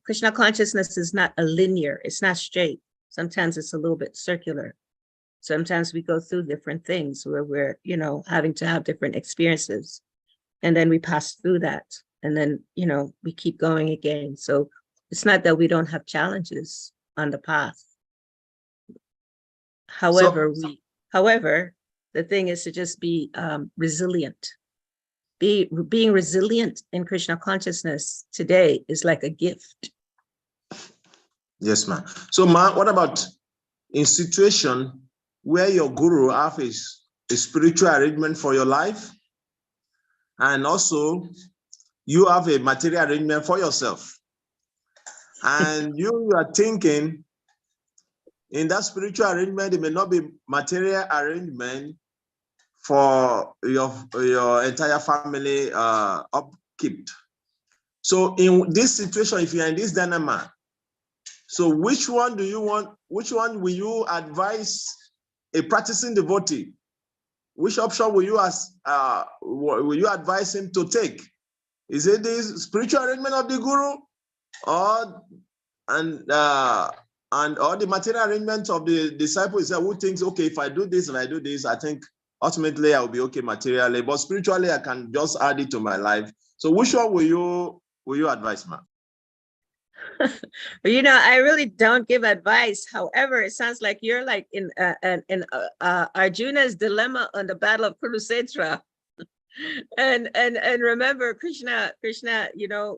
Krishna consciousness is not a linear, it's not straight. Sometimes it's a little bit circular. Sometimes we go through different things where we're, having to have different experiences. And then we pass through that. And then, we keep going again. So it's not that we don't have challenges on the path. However, the thing is to just be resilient. Being resilient in Krishna consciousness today is like a gift. Yes, ma'am. So, ma'am, what about in situation where your guru has a spiritual arrangement for your life, and also you have a material arrangement for yourself, and you are thinking in that spiritual arrangement, it may not be material arrangement for your entire family upkeep. So in this situation, if you're in this dilemma, so which one do you want? Which one will you advise a practicing devotee? Which option will you advise him to take? Is it the spiritual arrangement of the guru, or the material arrangement of the disciple itself, who thinks, okay, if I do this and I do this, I think ultimately I'll be okay materially, but spiritually I can just add it to my life. So which one will you advise, ma'am? I really don't give advice. However, it sounds like you're like in Arjuna's dilemma on the battle of Kurukshetra. And remember, Krishna,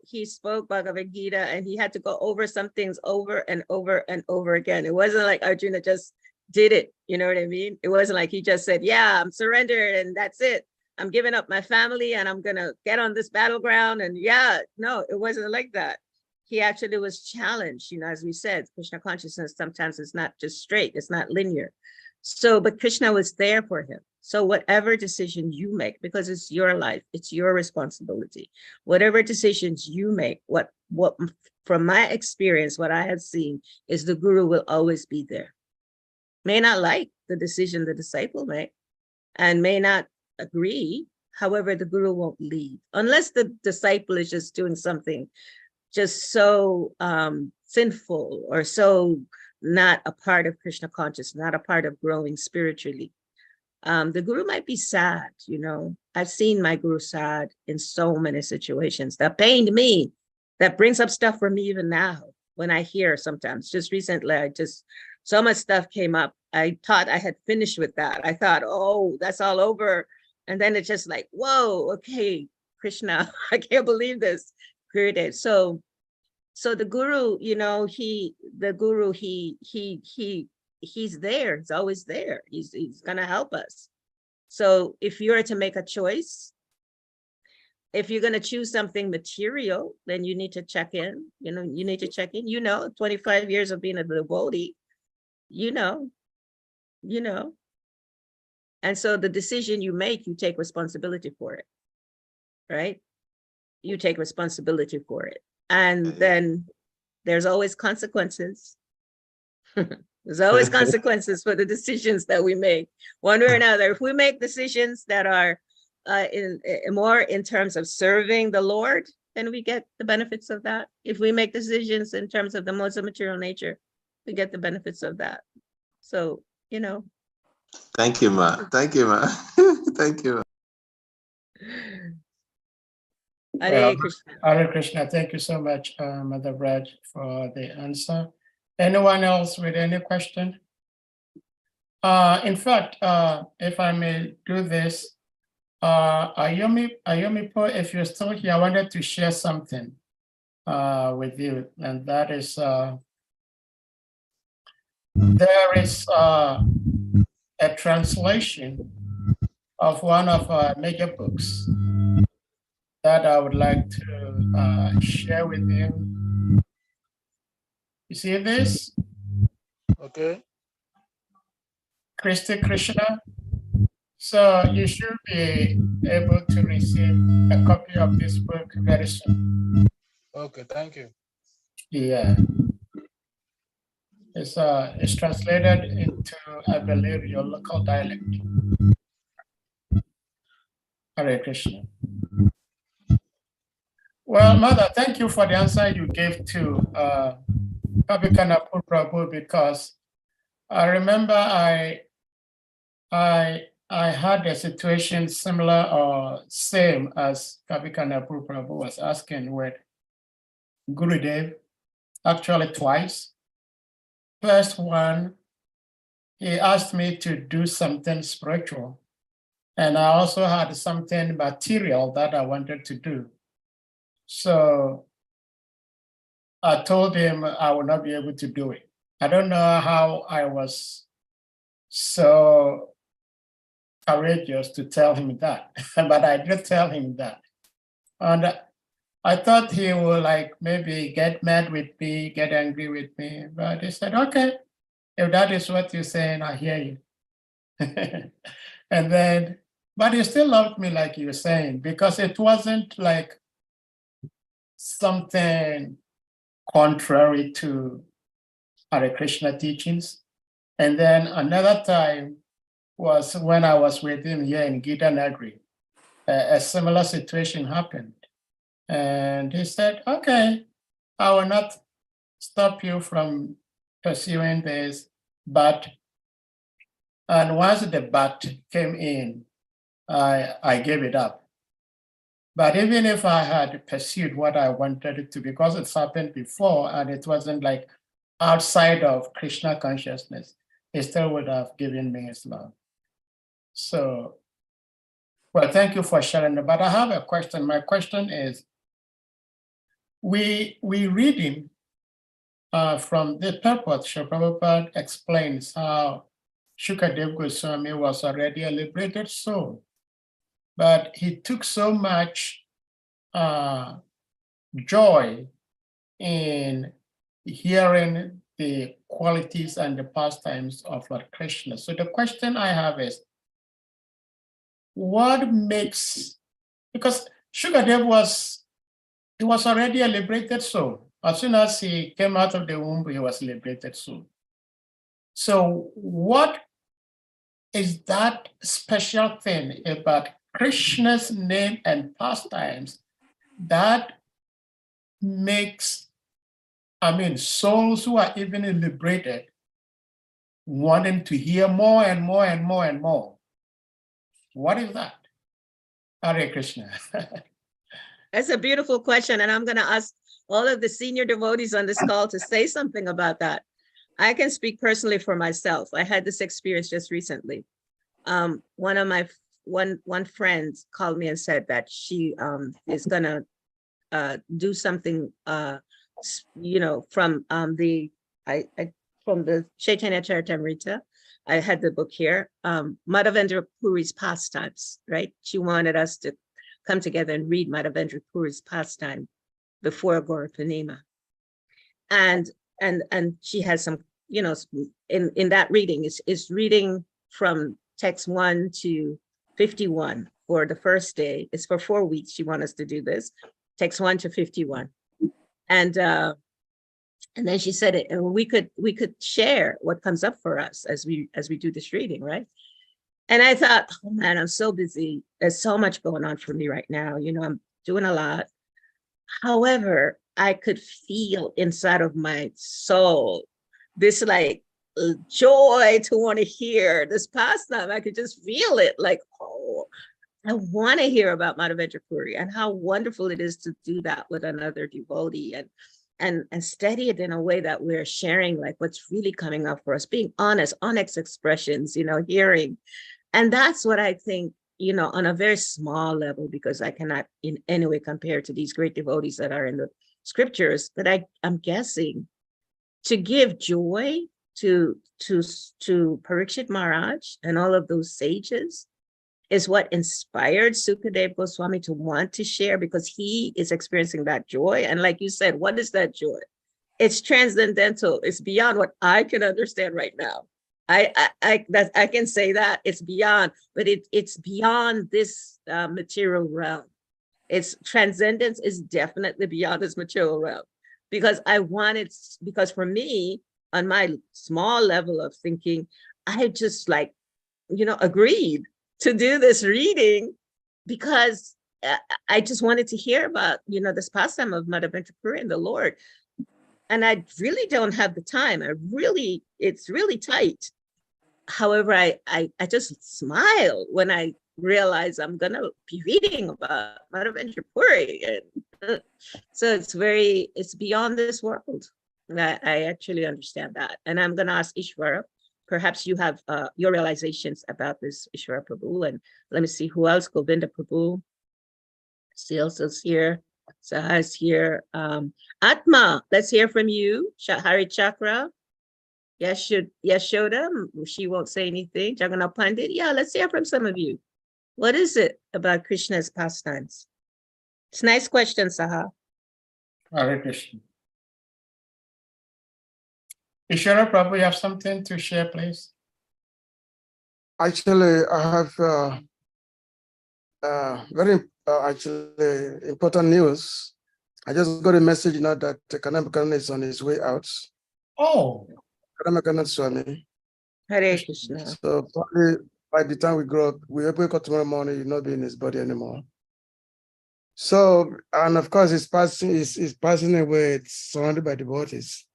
he spoke Bhagavad Gita, and he had to go over some things over and over and over again. It wasn't like Arjuna just did it. You know what I mean? It wasn't like he just said, yeah, I'm surrendered and that's it. I'm giving up my family and I'm going to get on this battleground. And no, it wasn't like that. He actually was challenged, as we said, Krishna consciousness sometimes is not just straight, it's not linear. So, but Krishna was there for him. So whatever decision you make, because it's your life, it's your responsibility, whatever decisions you make, what from my experience, what I have seen is the guru will always be there. May not like the decision the disciple make and may not agree. However, the guru won't leave unless the disciple is just doing something just so sinful or so not a part of Krishna consciousness, not a part of growing spiritually. The guru might be sad, you know. I've seen my guru sad in so many situations that pained me, that brings up stuff for me even now when I hear sometimes. Just recently, so much stuff came up. I thought I had finished with that. I thought, oh, that's all over. And then it's just like, whoa, okay, Krishna, I can't believe this. Created. So the guru, you know, he's there. He's always there. He's gonna help us. So if you're to make a choice, if you're gonna choose something material, then you need to check in. You know, you need to check in. You know, 25 years of being a devotee, you know. And so the decision you make, you take responsibility for it, right? You take responsibility for it. And then there's always consequences. There's always consequences for the decisions that we make, one way or another. If we make decisions that are more in terms of serving the Lord, then we get the benefits of that. If we make decisions in terms of the modes of material nature, we get the benefits of that. So, you know. Thank you, ma. Thank you, ma. Thank you. Hare Krishna. Hare Krishna, thank you so much, Mother Vraj, for the answer. Anyone else with any question? In fact, if I may do this, Ayomipo, if you're still here, I wanted to share something with you, and that is there is a translation of one of our major books that I would like to share with you. You see this? Okay. Christi Krishna. So you should be able to receive a copy of this book very soon. Okay, thank you. Yeah. It's translated into, I believe, your local dialect. Hare Krishna. Well, Mother, thank you for the answer you gave to Kabikana Prabhu, because I remember I had a situation similar or same as Kabikana Prabhu was asking with Gurudev, actually twice. First one, he asked me to do something spiritual, and I also had something material that I wanted to do. So I told him I would not be able to do it. I don't know how I was so courageous to tell him that, but I did tell him that. And I thought he would like maybe get mad with me, get angry with me, but he said, okay, if that is what you're saying, I hear you. And then, but he still loved me like you were saying, because it wasn't like something contrary to Hare Krishna teachings. And then another time was when I was with him here in Gita Nagri. A similar situation happened. And he said, okay, I will not stop you from pursuing this, but, and once the but came in, I gave it up. But even if I had pursued what I wanted it to, because it's happened before and it wasn't like outside of Krishna consciousness, he still would have given me his love. So, well, thank you for sharing. But I have a question. My question is, we reading from the purport, Srila Prabhupada explains how Shukadev Goswami was already a liberated soul, but he took so much joy in hearing the qualities and the pastimes of Lord Krishna. So the question I have is, what makes, because Shukadev was already a liberated soul. As soon as he came out of the womb, he was a liberated soul. So what is that special thing about Krishna's name and pastimes that makes I mean, souls who are even liberated, wanting to hear more and more and more and more. What is that? Hare Krishna. That's a beautiful question. And I'm going to ask all of the senior devotees on this call to say something about that. I can speak personally for myself. I had this experience just recently. One of my one friend called me and said that she is gonna do something, you know, from the from the Chaitanya Charitamrita. I had the book here, Madhavendra Puri's Pastimes, right? She wanted us to come together and read Madhavendra Puri's Pastime before Gaura Purnima. And she has some, you know, in that reading is reading from text 1 to 51 for the first day. It's for 4 weeks. She wants us to do this, text 1 to 51. And then she said it, and we could share what comes up for us as we do this reading, right? And I thought, oh man, I'm so busy. There's so much going on for me right now. You know, I'm doing a lot. However, I could feel inside of my soul this like joy to want to hear this pastime. I could just feel it like, oh, I want to hear about Madhavendra Puri and how wonderful it is to do that with another devotee and study it in a way that we're sharing like what's really coming up for us, being honest expressions, you know, hearing. And that's what I think, you know, on a very small level, because I cannot in any way compare to these great devotees that are in the scriptures, but I'm guessing to give joy to Parikshit Maharaj and all of those sages is what inspired Sukadeva Goswami to want to share, because he is experiencing that joy. And like you said, what is that joy? It's transcendental. It's beyond what I can understand right now. I can say that it's beyond, but it's beyond this material realm. Its transcendence is definitely beyond this material realm, because because for me, on my small level of thinking, I just like, you know, agreed to do this reading because I just wanted to hear about, you know, this pastime of Madhavendra Puri and the Lord. And I really don't have the time. It's really tight. However, I just smile when I realize I'm gonna be reading about Madhavendra Puri. And so it's beyond this world. I actually understand that. And I'm gonna ask Ishvara, perhaps you have your realizations about this, Ishvara Prabhu. And let me see who else, Govinda Prabhu. Silsa's here, Saha's here. Atma, let's hear from you. Hari Chakra. Yashoda, she won't say anything. Jagannath Pandit, yeah, let's hear from some of you. What is it about Krishna's pastimes? It's a nice question, Saha. Hare Krishna. Ishvara Prabhu, you have something to share, please? Actually, I have very actually important news. I just got a message now that Kanamakan is on his way out. Oh. Kanamakan Swami. Hare Krishna. So probably by the time we grow up, we wake up tomorrow morning, he'll not be in his body anymore. So, and of course, he's passing away, it's surrounded by devotees.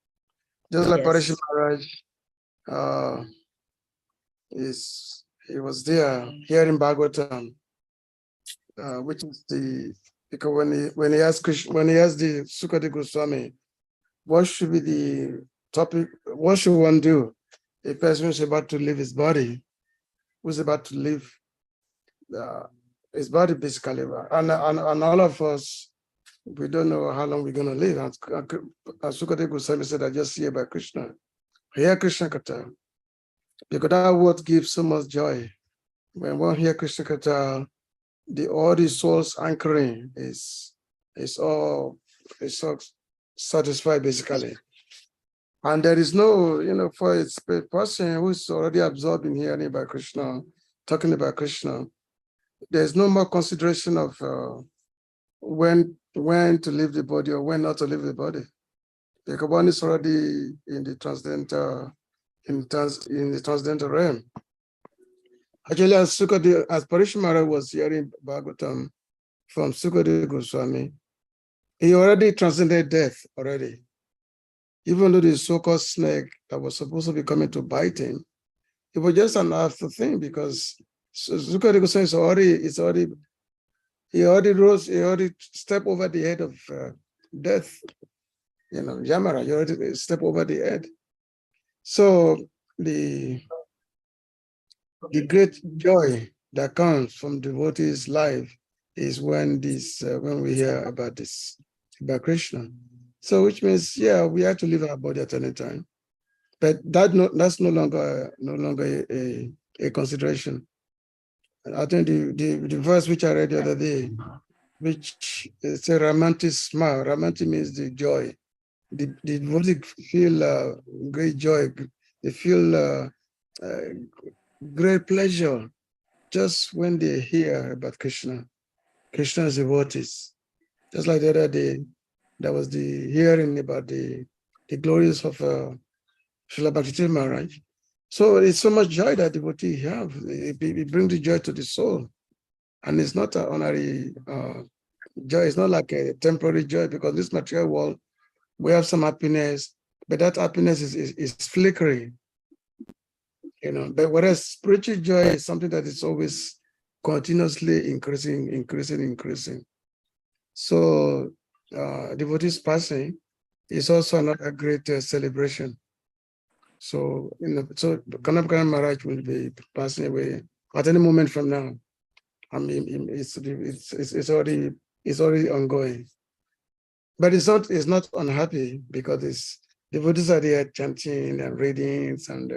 Just like Parikshit Maharaj, he was there hearing Bhagavatam, which is because when he asked the Sukadeva Goswami, what should be the topic, what should one do? A person who's about to leave his body, who's about to leave his body basically, and all of us, we don't know how long we're going to live. And Sukadeva Goswami said, I just hear by Krishna. Hear Krishna Katha. Because that word gives so much joy. When one hear Krishna Katha, all the soul's anchoring is all satisfied basically. And there is no, you know, for a person who's already absorbed in hearing about Krishna, talking about Krishna, there's no more consideration of when to leave the body or when not to leave the body. Because one is already in the transcendental, in the transcendental realm. Actually, as Parikshit Maharaj was hearing Bhagavatam from Sukadeva Goswami, he already transcended death already. even though the so-called snake that was supposed to be coming to bite him, it was just an after thing because Zuko he already stepped over the head of death. You know, Yamara, you already stepped over the head. So the great joy that comes from devotees' life is when we hear about this, about Krishna. So which means, yeah, we have to leave our body at any time. But that's no longer a consideration. I think the verse which I read the other day, which is a romantic smile. Romantic means the joy. The devotee feel great joy. They feel great pleasure just when they hear about Krishna. Krishna's devotees. Just like the other day, there was the hearing about the glories of Srila Bhakti Maharaj. So it's so much joy that devotee have. It brings the joy to the soul. And it's not an honorary joy. It's not like a temporary joy, because this material world, we have some happiness, but that happiness is flickering. You know, but whereas spiritual joy is something that is always continuously increasing. So devotees passing is also another great celebration. So, so Kanapkan Maharaj will be passing away at any moment from now. I mean, it's already ongoing, but it's not unhappy, because devotees are there chanting and readings, and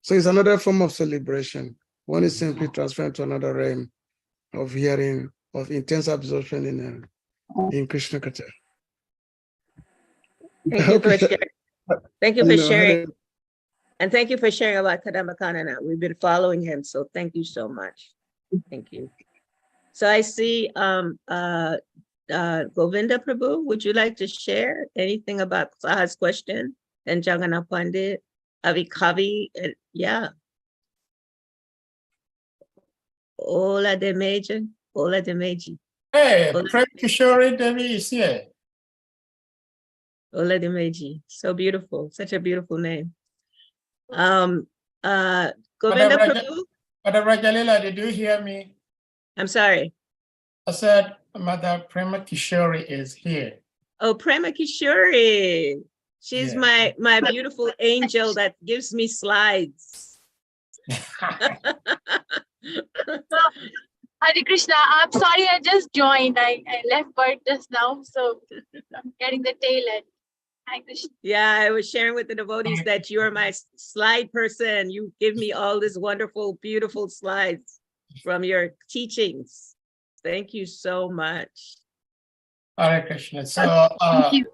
so it's another form of celebration. One is simply transferring to another realm of hearing, of intense absorption in Krishna Katha. Thank you for sharing. Thank you for sharing. And thank you for sharing about Kadamba. We've been following him, so thank you so much. Thank you. So I see Govinda Prabhu, would you like to share anything about Saha's question and Jagannath Pandit, Avikavi? Yeah. Ola de Meji. Hey, Prem Kishore Devi is here. Ola de Meji. So beautiful. Such a beautiful name. Govinda Prabhu. Mother Vraja Lila, did you hear me? I'm sorry. I said Mother Prema Kishore is here. Oh, Prema Kishore. She's my beautiful angel that gives me slides. Hare Krishna, I'm sorry, I just joined. I left bird just now, so I'm getting the tail end. Hare Krishna. Yeah, I was sharing with the devotees that you're my slide person. You give me all these wonderful, beautiful slides from your teachings. Thank you so much. Hare Krishna. So Thank you.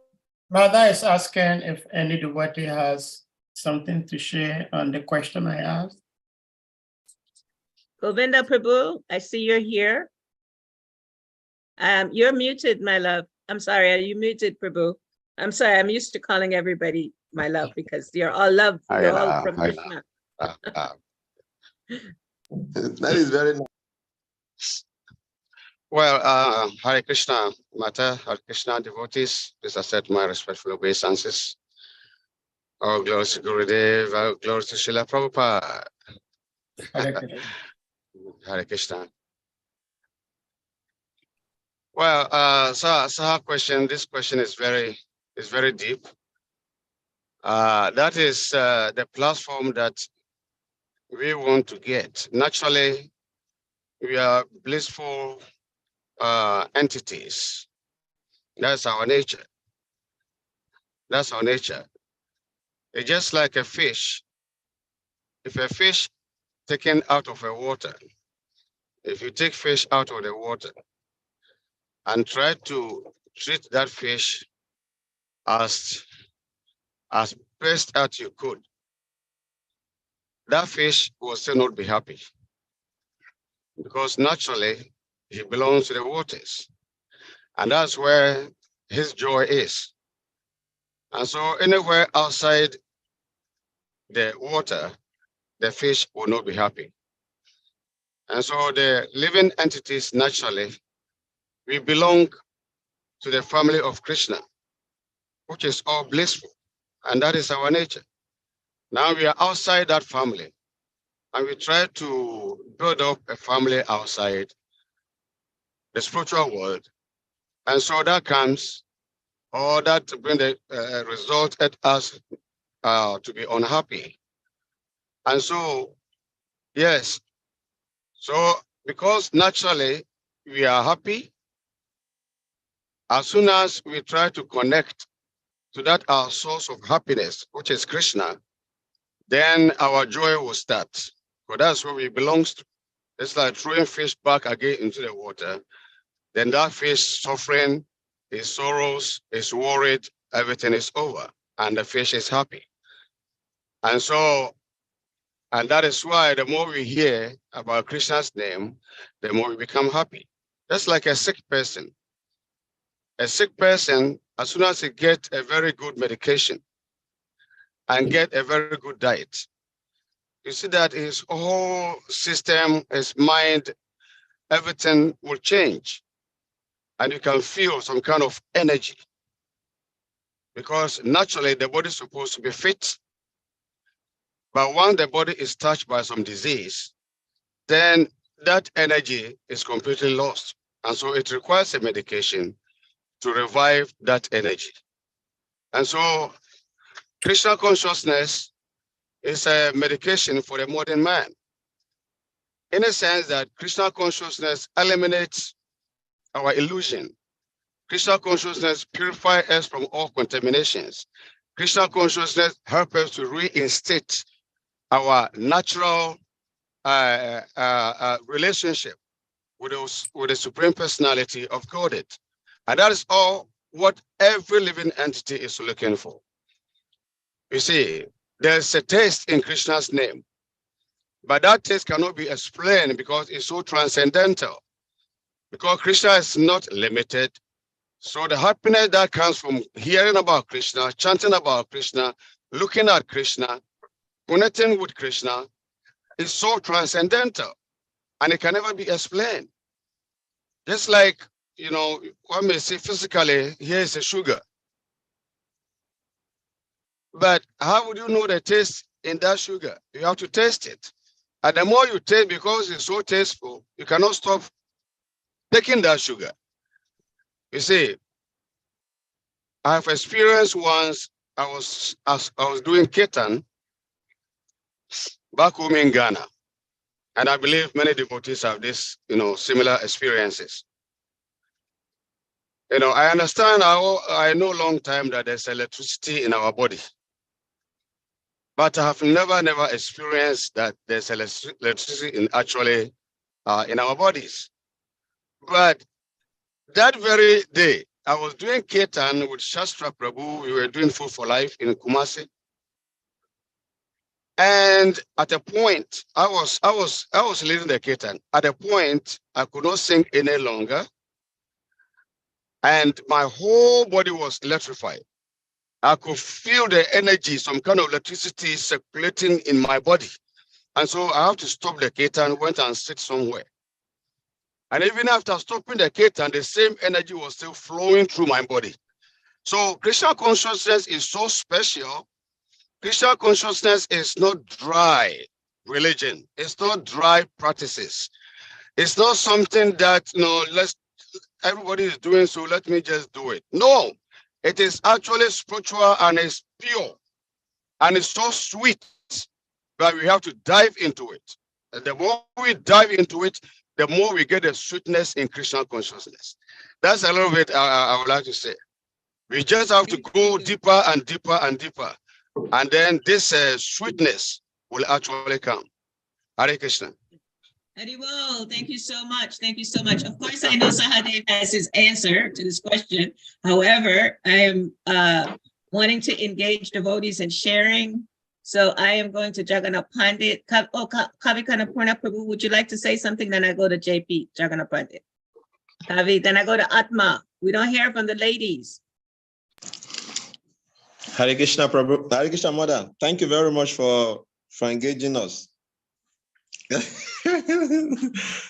Mother is asking if any devotee has something to share on the question I asked. Govinda Prabhu, I see you're here. You're muted, my love. I'm sorry, are you muted, Prabhu? I'm sorry, I'm used to calling everybody my love because you're all love. You're all from Krishna. That is very nice. Well, Hare Krishna, Mata, Hare Krishna devotees, please accept my respectful obeisances. Oh, glory to Gurudev, oh, glory to Srila Prabhupada. Hare Krishna. Hare Krishna. Well, so her question, this question is very deep. That is the platform that we want to get. Naturally, we are blissful entities. That's our nature. That's our nature. It's just like a fish. If a fish taken out of the water, if you take fish out of the water and try to treat that fish as best as you could, that fish will still not be happy, because naturally he belongs to the waters, and that's where his joy is. And so anywhere outside the water, the fish will not be happy. And so the living entities, naturally, we belong to the family of Krishna, which is all blissful. and that is our nature. Now we are outside that family, and we try to build up a family outside the spiritual world. And so that comes, or that brings the result at us to be unhappy. And so, yes, so because naturally we are happy, as soon as we try to connect to that our source of happiness, which is Krishna, then our joy will start. Because that's where we belong to. It's like throwing fish back again into the water. Then that fish suffering, his sorrows, is worried, everything is over, and the fish is happy. And so, and that is why the more we hear about Krishna's name, the more we become happy. Just like a sick person. A sick person, as soon as he gets a very good medication and get a very good diet, you see that his whole system, his mind, everything will change. And you can feel some kind of energy. Because naturally the body is supposed to be fit. But once the body is touched by some disease, then that energy is completely lost. And so it requires a medication to revive that energy. And so Krishna consciousness is a medication for the modern man. In a sense that Krishna consciousness eliminates our illusion. Krishna consciousness purifies us from all contaminations. Krishna consciousness helps us to reinstate our natural relationship with the Supreme Personality of Godhead. And that is all what every living entity is looking for. You see, there's a taste in Krishna's name, but that taste cannot be explained because it's so transcendental. Because Krishna is not limited. So the happiness that comes from hearing about Krishna, chanting about Krishna, looking at Krishna, connecting with Krishna is so transcendental, and it can never be explained. Just like, you know, one may say physically, here is a sugar. But how would you know the taste in that sugar? You have to taste it. And the more you taste, because it's so tasteful, you cannot stop taking that sugar. You see, I have experienced once, I was doing kirtan back home in Ghana. And I believe many devotees have this, you know, similar experiences. You know, I understand, I know long time that there's electricity in our body. But I have never experienced that there's electricity in actually in our bodies. But that very day, I was doing kirtan with Shastra Prabhu. We were doing Food for Life in Kumasi. And at a point, I was leading the kirtan. At a point, I could not sing any longer. And my whole body was electrified. I could feel the energy, some kind of electricity circulating in my body. And so I have to stop the kirtan, went and sit somewhere. And even after stopping the kirtan, the same energy was still flowing through my body. So Krishna consciousness is so special. Krishna consciousness is not dry religion. It's not dry practices. It's not something that, you know, everybody is doing, so let me just do it. No, it is actually spiritual and it's pure. And it's so sweet that we have to dive into it. And the more we dive into it, the more we get the sweetness in Krishna consciousness. That's a little bit I would like to say. We just have to go deeper and deeper and deeper. And then this sweetness will actually come. Hare Krishna. Haribol, thank you so much. Thank you so much. Of course, I know Sahadev has his answer to this question. However, I am wanting to engage devotees in sharing. So I am going to Jagannath Pandit. Kavi Kanapurna Prabhu, would you like to say something? Then I go to JP, Jagannath Pandit. Kavi, then I go to Atma. We don't hear from the ladies. Hare Krishna Prabhu, Hare Krishna Mother, thank you very much for engaging us.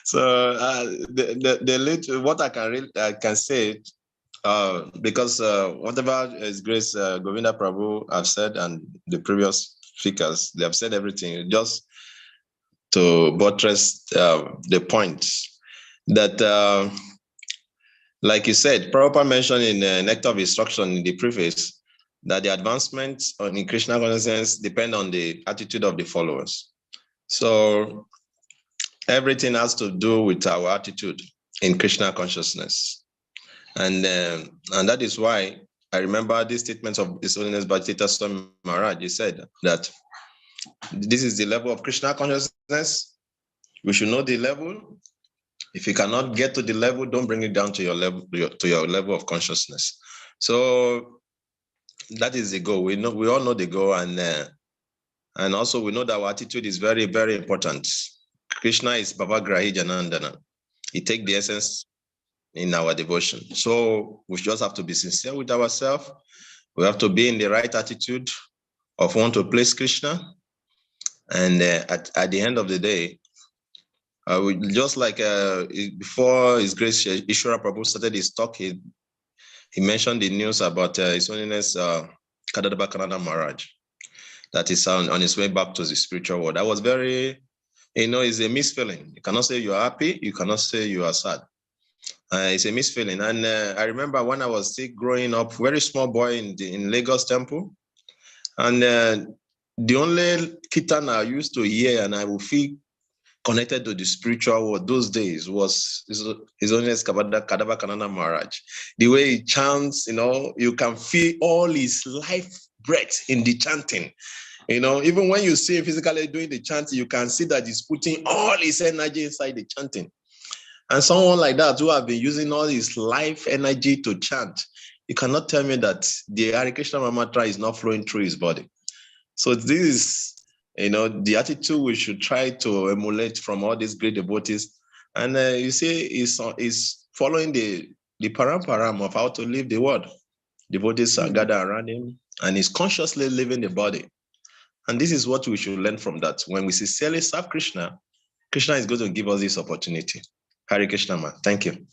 So the little what I can say because whatever His Grace Govinda Prabhu have said and the previous speakers, they have said everything. Just to buttress the point that, like you said, Prabhupada mentioned in Nectar of Instruction in the preface that the advancements in Krishna consciousness depend on the attitude of the followers. So everything has to do with our attitude in Krishna consciousness. And that is why I remember these statements of His Holiness Bhaktivedanta Swami Maharaj. He said that this is the level of Krishna consciousness. We should know the level. If you cannot get to the level, don't bring it down to your level, to your level of consciousness. So that is the goal. We all know the goal, and also we know that our attitude is very, very important. Krishna is Bhavagrahi Janandana. He takes the essence in our devotion. So we just have to be sincere with ourselves. We have to be in the right attitude of want to please Krishna. And at the end of the day, we just like before His Grace Ishwara Prabhu started his talk, he mentioned the news about His Holiness Kadadaba Kanada Maharaj, that is on his way back to the spiritual world. That was very, it's a misfeeling. You cannot say you are happy, you cannot say you are sad. It's a misfeeling. And I remember when I was still growing up, very small boy in Lagos Temple, and the only kirtan I used to hear and I would feel connected to the spiritual world those days was His Holiness Kadava Kanana Maharaj. The way he chants, you can feel all his life breath in the chanting. Even when you see him physically doing the chanting, you can see that he's putting all his energy inside the chanting. And someone like that who have been using all his life energy to chant, you cannot tell me that the Hare Krishna mantra is not flowing through his body. So this is, the attitude we should try to emulate from all these great devotees. And you see, is following the paramparam of how to live the world. Devotees are gathered around him, and he's consciously living the body. And this is what we should learn from that. When we sincerely serve Krishna, Krishna is going to give us this opportunity. Hare Krishna, ma. Thank you.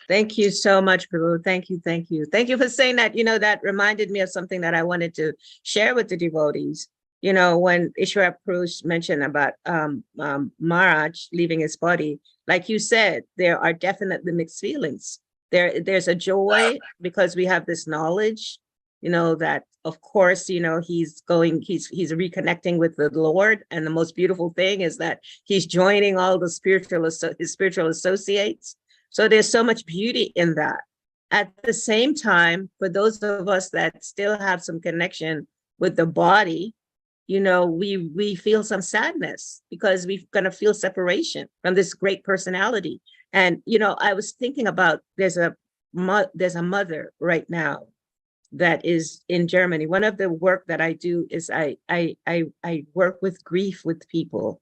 Thank you so much, Prabhu. Thank you, thank you. Thank you for saying that. That reminded me of something that I wanted to share with the devotees. When Ishwara Prabhu mentioned about Maharaj leaving his body, like you said, there are definitely mixed feelings. There's a joy because we have this knowledge, that of course, he's reconnecting with the Lord. And the most beautiful thing is that he's joining all the his spiritual associates. So there's so much beauty in that. At the same time, for those of us that still have some connection with the body, we feel some sadness because we're going to feel separation from this great personality. And, I was thinking about, there's a mother right now that is in Germany. One of the work that I do is I work with grief with people.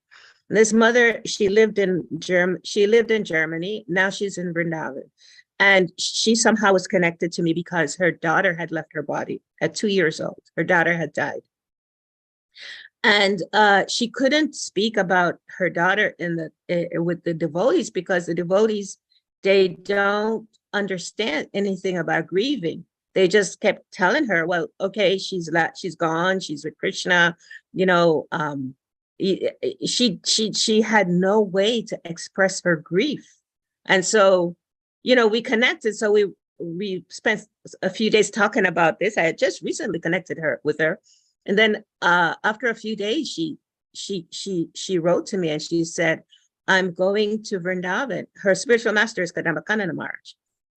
And this mother, she lived in Germany. Now she's in Vrindavan. And she somehow was connected to me because her daughter had left her body at 2 years old. Her daughter had died. And she couldn't speak about her daughter with the devotees because the devotees, they don't understand anything about grieving. They just kept telling her, well, okay, she's gone, she's with Krishna, she had no way to express her grief. And so, we connected. So we spent a few days talking about this. I had just recently connected with her. And then after a few days, she wrote to me and she said, I'm going to Vrindavan. Her spiritual master is Kadamba Kanana Maharaj.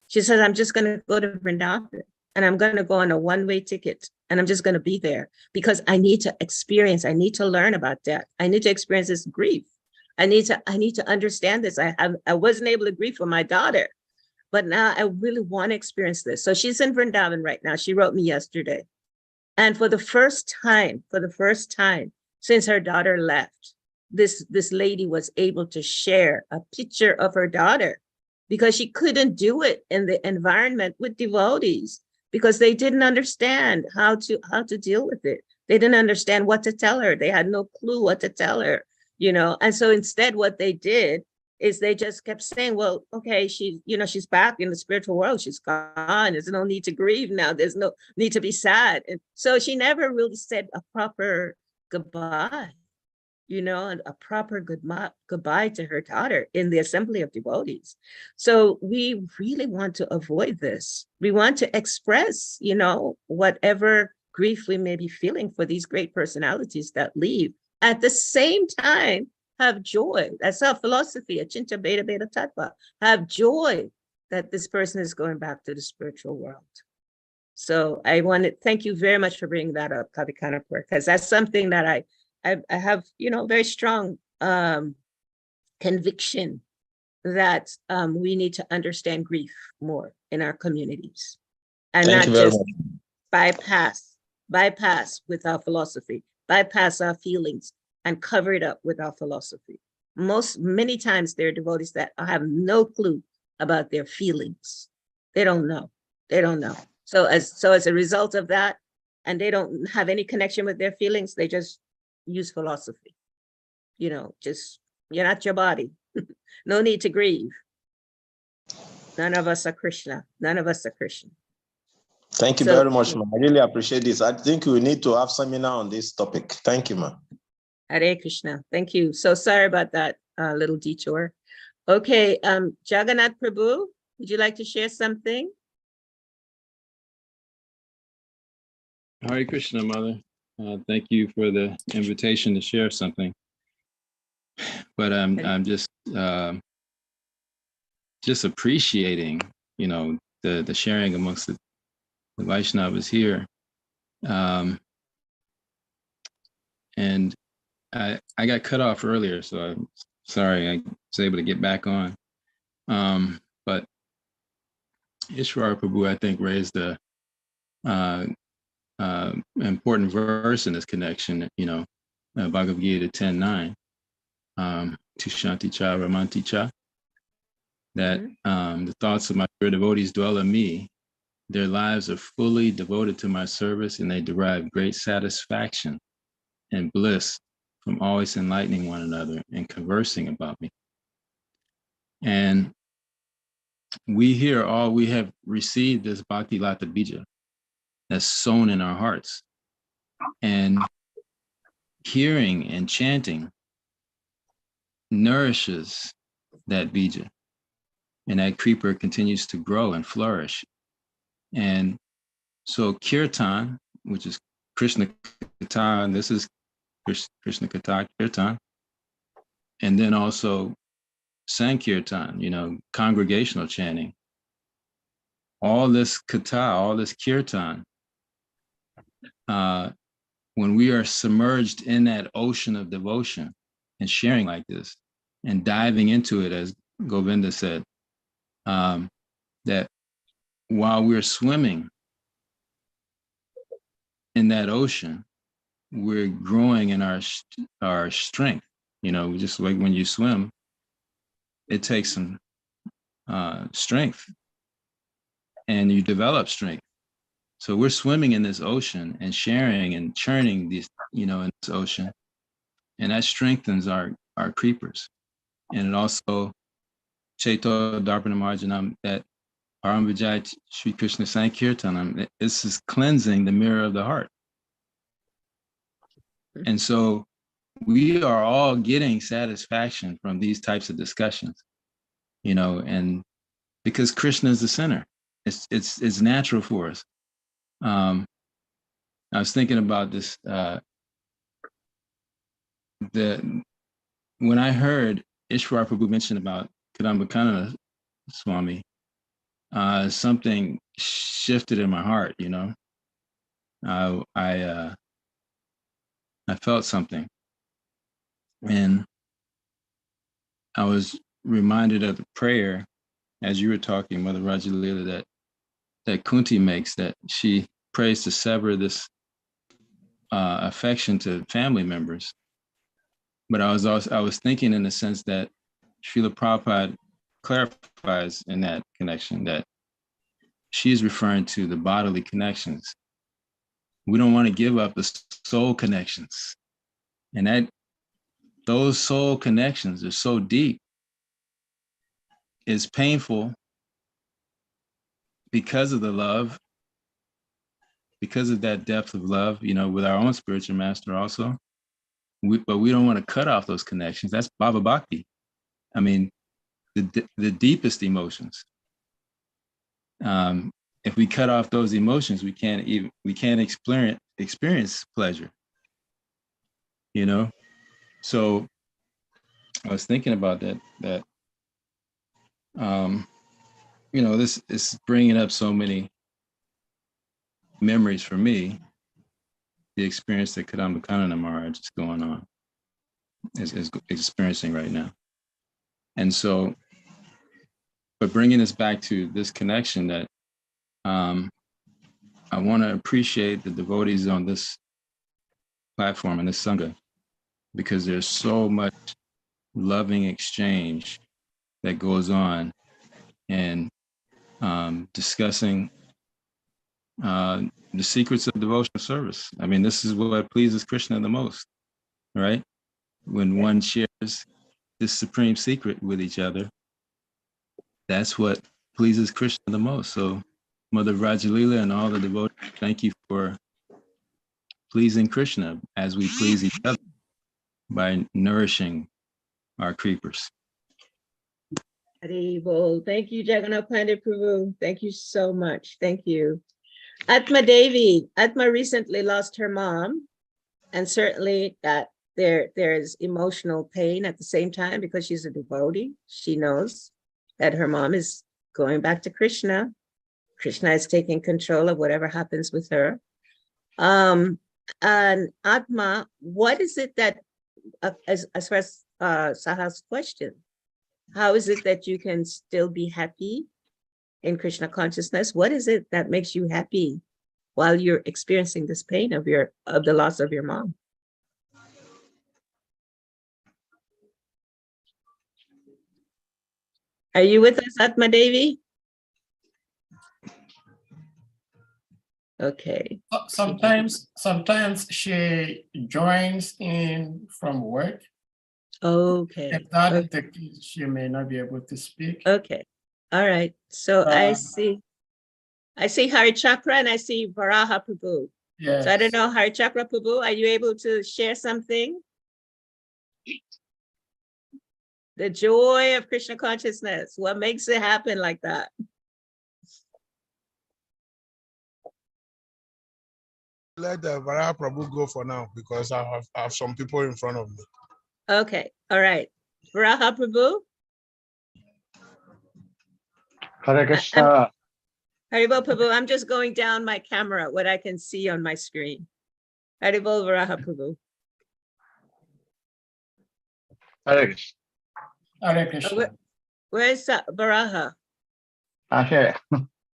She says, I'm just going to go to Vrindavan and I'm going to go on a one-way ticket and I'm just going to be there because I need to learn about death. I need to experience this grief. I need to understand this. I wasn't able to grieve for my daughter, but now I really want to experience this. So she's in Vrindavan right now. She wrote me yesterday. And for the first time since her daughter left, this lady was able to share a picture of her daughter because she couldn't do it in the environment with devotees because they didn't understand how to deal with it. They didn't understand what to tell her. They had no clue what to tell her, And so instead what they did is they just kept saying, well, okay, she's back in the spiritual world. She's gone. There's no need to grieve now. There's no need to be sad. And so she never really said a proper goodbye, and a proper goodbye to her daughter in the assembly of devotees. So we really want to avoid this. We want to express, whatever grief we may be feeling for these great personalities that leave. At the same time, have joy. That's our philosophy, Achinta Beta Beta Tattva. Have joy that this person is going back to the spiritual world. So I want to thank you very much for bringing that up, Kavikanapur, because that's something that I have, very strong conviction that we need to understand grief more in our communities, and Thank not you very just much. bypass with our philosophy, bypass our feelings, and cover it up with our philosophy. Many times there are devotees that have no clue about their feelings. They don't know. So as a result of that, and they don't have any connection with their feelings, they just use philosophy. Just, you're not your body. No need to grieve. None of us are Krishna. None of us are Krishna. Thank you So- very much, ma'am. I really appreciate this. I think we need to have seminar on this topic. Thank you, ma'am. Hare Krishna. Thank you. So sorry about that little detour. Okay, Jagannath Prabhu, would you like to share something? Hare Krishna, Mother. Thank you for the invitation to share something. But I'm just appreciating, the sharing amongst the Vaishnavas here. And I got cut off earlier, so I'm sorry I was able to get back on. But Ishwara Prabhu, I think, raised a important verse in this connection, Bhagavad Gita 10:9, Tushanti cha ramanti cha, that the thoughts of my pure devotees dwell in me. Their lives are fully devoted to my service, and they derive great satisfaction and bliss from always enlightening one another and conversing about me. And we have received this Bhakti Lata Bija that's sown in our hearts. And hearing and chanting nourishes that bija, and that creeper continues to grow and flourish. And so kirtan, which is Krishna Katha, and this is Krishna Katha kirtan, and then also Sankirtan, congregational chanting. All this Katha, all this kirtan, when we are submerged in that ocean of devotion and sharing like this and diving into it, as Govinda said, that while we're swimming in that ocean, we're growing in our strength. Just like when you swim, it takes some strength, and you develop strength. So we're swimming in this ocean and sharing and churning these, in this ocean, and that strengthens our creepers. And it also, Chaito Darpana Marjanam, that Param Vijay Sri Krishna Sankirtanam, this is cleansing the mirror of the heart. And so we are all getting satisfaction from these types of discussions, and because Krishna is the center, it's natural for us. I was thinking about this, when I heard Ishwara Prabhu mention about Kadamba Swami, something shifted in my heart, I felt something. And I was reminded of the prayer, as you were talking, Mother Vraja Lila, that Kunti makes, that she prays to sever this affection to family members. But I was thinking in the sense that Srila Prabhupada clarifies in that connection that she's referring to the bodily connections. We don't want to give up the soul connections. And those soul connections are so deep is painful because of the love, because of that depth of love, you know, with our own spiritual master also. But we don't want to cut off those connections. That's Bhava Bhakti. I mean, the deepest emotions. If we cut off those emotions, we can't experience pleasure. You know, so I was thinking about that. You know, this is bringing up so many memories for me. The experience that Kadamba Kanana Maharaj is going on, is experiencing right now. And so, but bringing us back to this connection that I want to appreciate the devotees on this platform and this Sangha, because there's so much loving exchange that goes on and discussing the secrets of devotional service. I mean, this is what pleases Krishna the most, right? When one shares this supreme secret with each other, that's what pleases Krishna the most. So Mother Vraja Lila and all the devotees, thank you for pleasing Krishna as we please each other by nourishing our creepers. Haribol. Thank you, Jagannath Pandit Prabhu. Thank you so much. Thank you. Atma Devi. Atma recently lost her mom, and certainly that there's emotional pain at the same time because she's a devotee. She knows that her mom is going back to Krishna. Krishna is taking control of whatever happens with her. And Atma, what is it that, as far as Saha's question, how is it that you can still be happy in Krishna consciousness? What is it that makes you happy while you're experiencing this pain of the loss of your mom? Are you with us, Atma Devi? Okay. Sometimes she joins in from work. Okay. If that is the case, she may not be able to speak. Okay. All right. So I see Hari Chakra and I see Varaha Prabhu. Yes. So I don't know, Hari Chakra Prabhu, are you able to share something? The joy of Krishna consciousness. What makes it happen like that? Let the Vraja Prabhu go for now because I have some people in front of me. Okay. All right. Varaha Prabhu. Hare Krishna. Haribol Prabhu, I'm just going down my camera, what I can see on my screen. Haribol Varaha Prabhu. Hare Krishna. Hare Krishna. Where's Varaha? Here.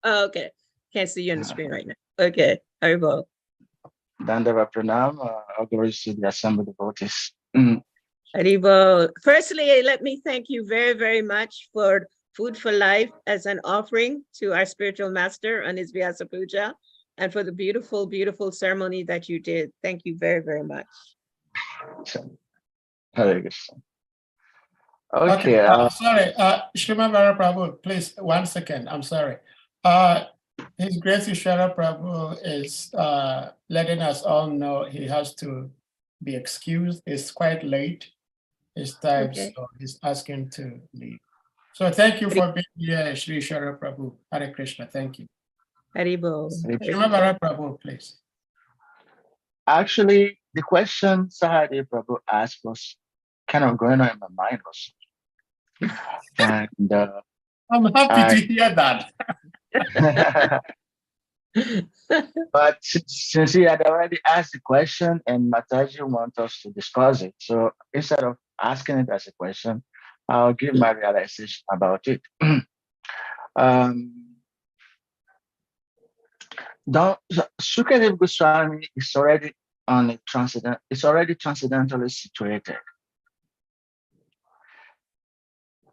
Oh, okay. Can't see you on the screen right now. Okay. Haribol. Dandava Pranam, all glories to the assembled devotees. Haribol. Firstly, let me thank you very, very much for Food for Life as an offering to our spiritual master on his Vyasa Puja, and for the beautiful, beautiful ceremony that you did. Thank you very, very much. Hare Krishna. Okay, Okay. sorry, Shriman Vara Prabhu, please, 1 second, I'm sorry. His Grace Ishwara Prabhu is letting us all know he has to be excused. It's quite late, his time, Okay. so he's asking to leave. So thank you for being here, Shri Ishwara Prabhu. Hare Krishna, thank you. Haribol. Shriman Vara Prabhu, please. Actually, the question Sahade Prabhu asked was kind of going on in my mind also. And I'm happy to hear that. but since he had already asked the question and Mataji wants us to discuss it, so instead of asking it as a question, I'll give my realization about it. Sukadev Goswami is already on a transcendent. It's already transcendentally situated,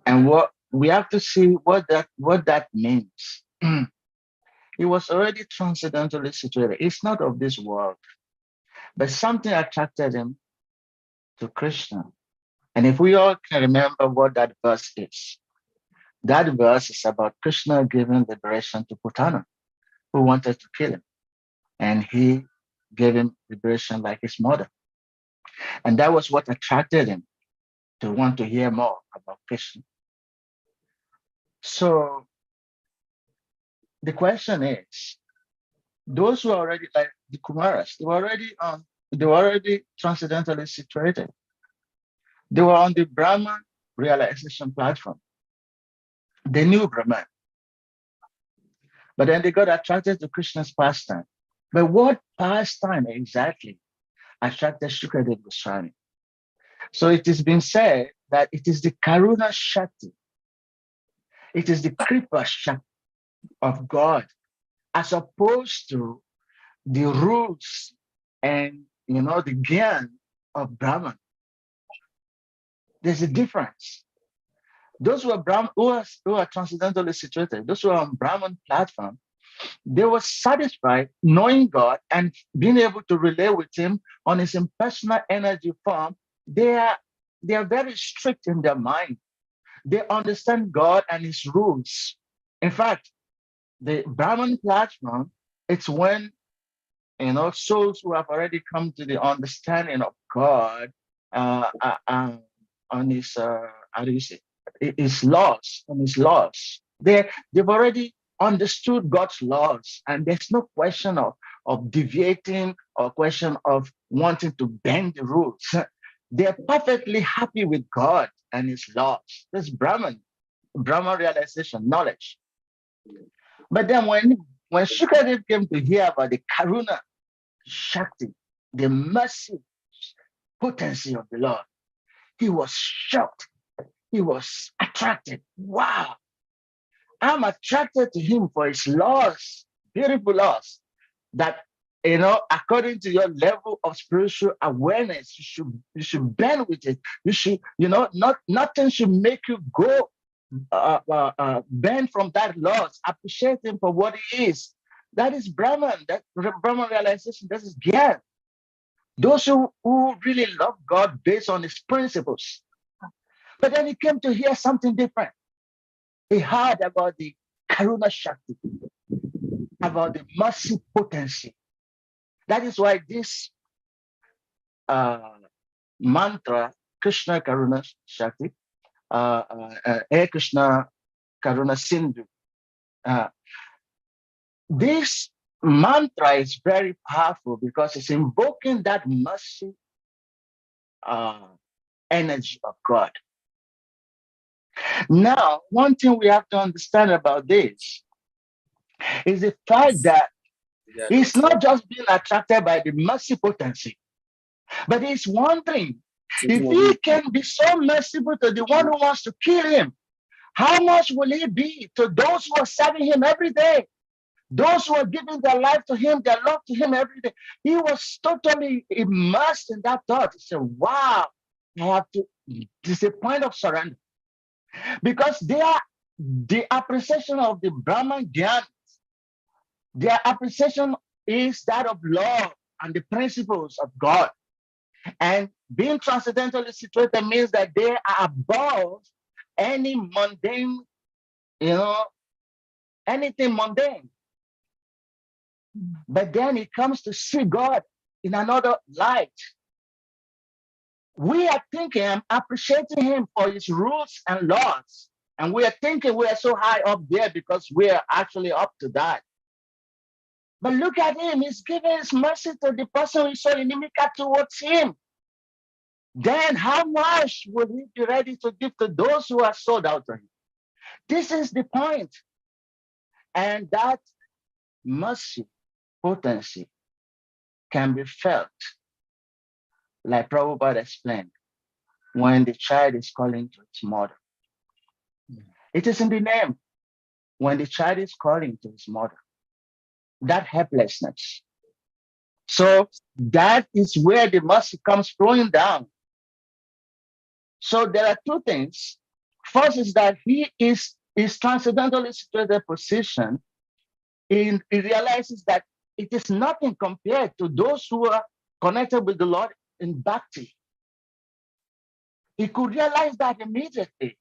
and what we have to see what that means. He was already transcendentally situated. It's not of this world, but something attracted him to Krishna. And if we all can remember what that verse is, That verse is about Krishna giving liberation to Putana, who wanted to kill him. And he gave him liberation like his mother. And that was what attracted him to want to hear more about Krishna. So the question is, those who are already like the Kumaras, they were already transcendentally situated. They were on the Brahman realization platform. They knew Brahman. But then they got attracted to Krishna's pastime. But what pastime exactly attracted Shukadeva Goswami? So it has been said that it is the Karuna Shakti. It is the Kripa Shakti of God, as opposed to the rules and the Gyan of Brahman. There's a difference. Those who are who are transcendentally situated, those who are on Brahman platform, they were satisfied knowing God and being able to relate with him on his impersonal energy form. They are very strict in their mind. They understand God and his rules. In fact, the Brahman platform, it's when souls who have already come to the understanding of God on his how do you say his laws, on his laws. They've already understood God's laws, and there's no question of deviating or question of wanting to bend the rules. They're perfectly happy with God and his laws. This Brahman realization, knowledge. But then when Shukadev came to hear about the Karuna Shakti, the mercy potency of the Lord, he was shocked. He was attracted. Wow, I'm attracted to him for his laws, beautiful laws that, according to your level of spiritual awareness, you should bend with it. You should, nothing should make you go bend from that laws. Appreciate him for what he is. That is Brahman. That Brahman realization. That is Gyan. Those who really love God based on his principles. But then he came to hear something different. He heard about the Karuna Shakti, about the mercy potency. That is why this mantra, Krishna Karuna Shakti, Hey Krishna Karuna Sindhu. This mantra is very powerful because it's invoking that mercy energy of God. Now, one thing we have to understand about this is the fact that he's not just being attracted by the mercy potency, but he's wondering if he can be so merciful to the one who wants to kill him, how much will he be to those who are serving him every day? Those who are giving their life to him, their love to him every day. He was totally immersed in that thought. He said, wow, I have to, this is a point of surrender. Because the appreciation of the Brahman Gyan, their appreciation is that of love and the principles of God. And being transcendentally situated means that they are above any mundane, anything mundane. But then it comes to see God in another light. We are thinking, appreciating him for his rules and laws. And we are thinking we are so high up there because we are actually up to that. But look at him, he's giving his mercy to the person who is so inimical towards him. Then how much will he be ready to give to those who are sold out to him? This is the point. And that mercy potency can be felt, like Prabhupada explained, when the child is calling to its mother. It is in the name. When the child is calling to his mother, that helplessness. So that is where the mercy comes flowing down. So there are two things. First is that he is transcendentally situated position. He realizes that it is nothing compared to those who are connected with the Lord in bhakti. He could realize that immediately.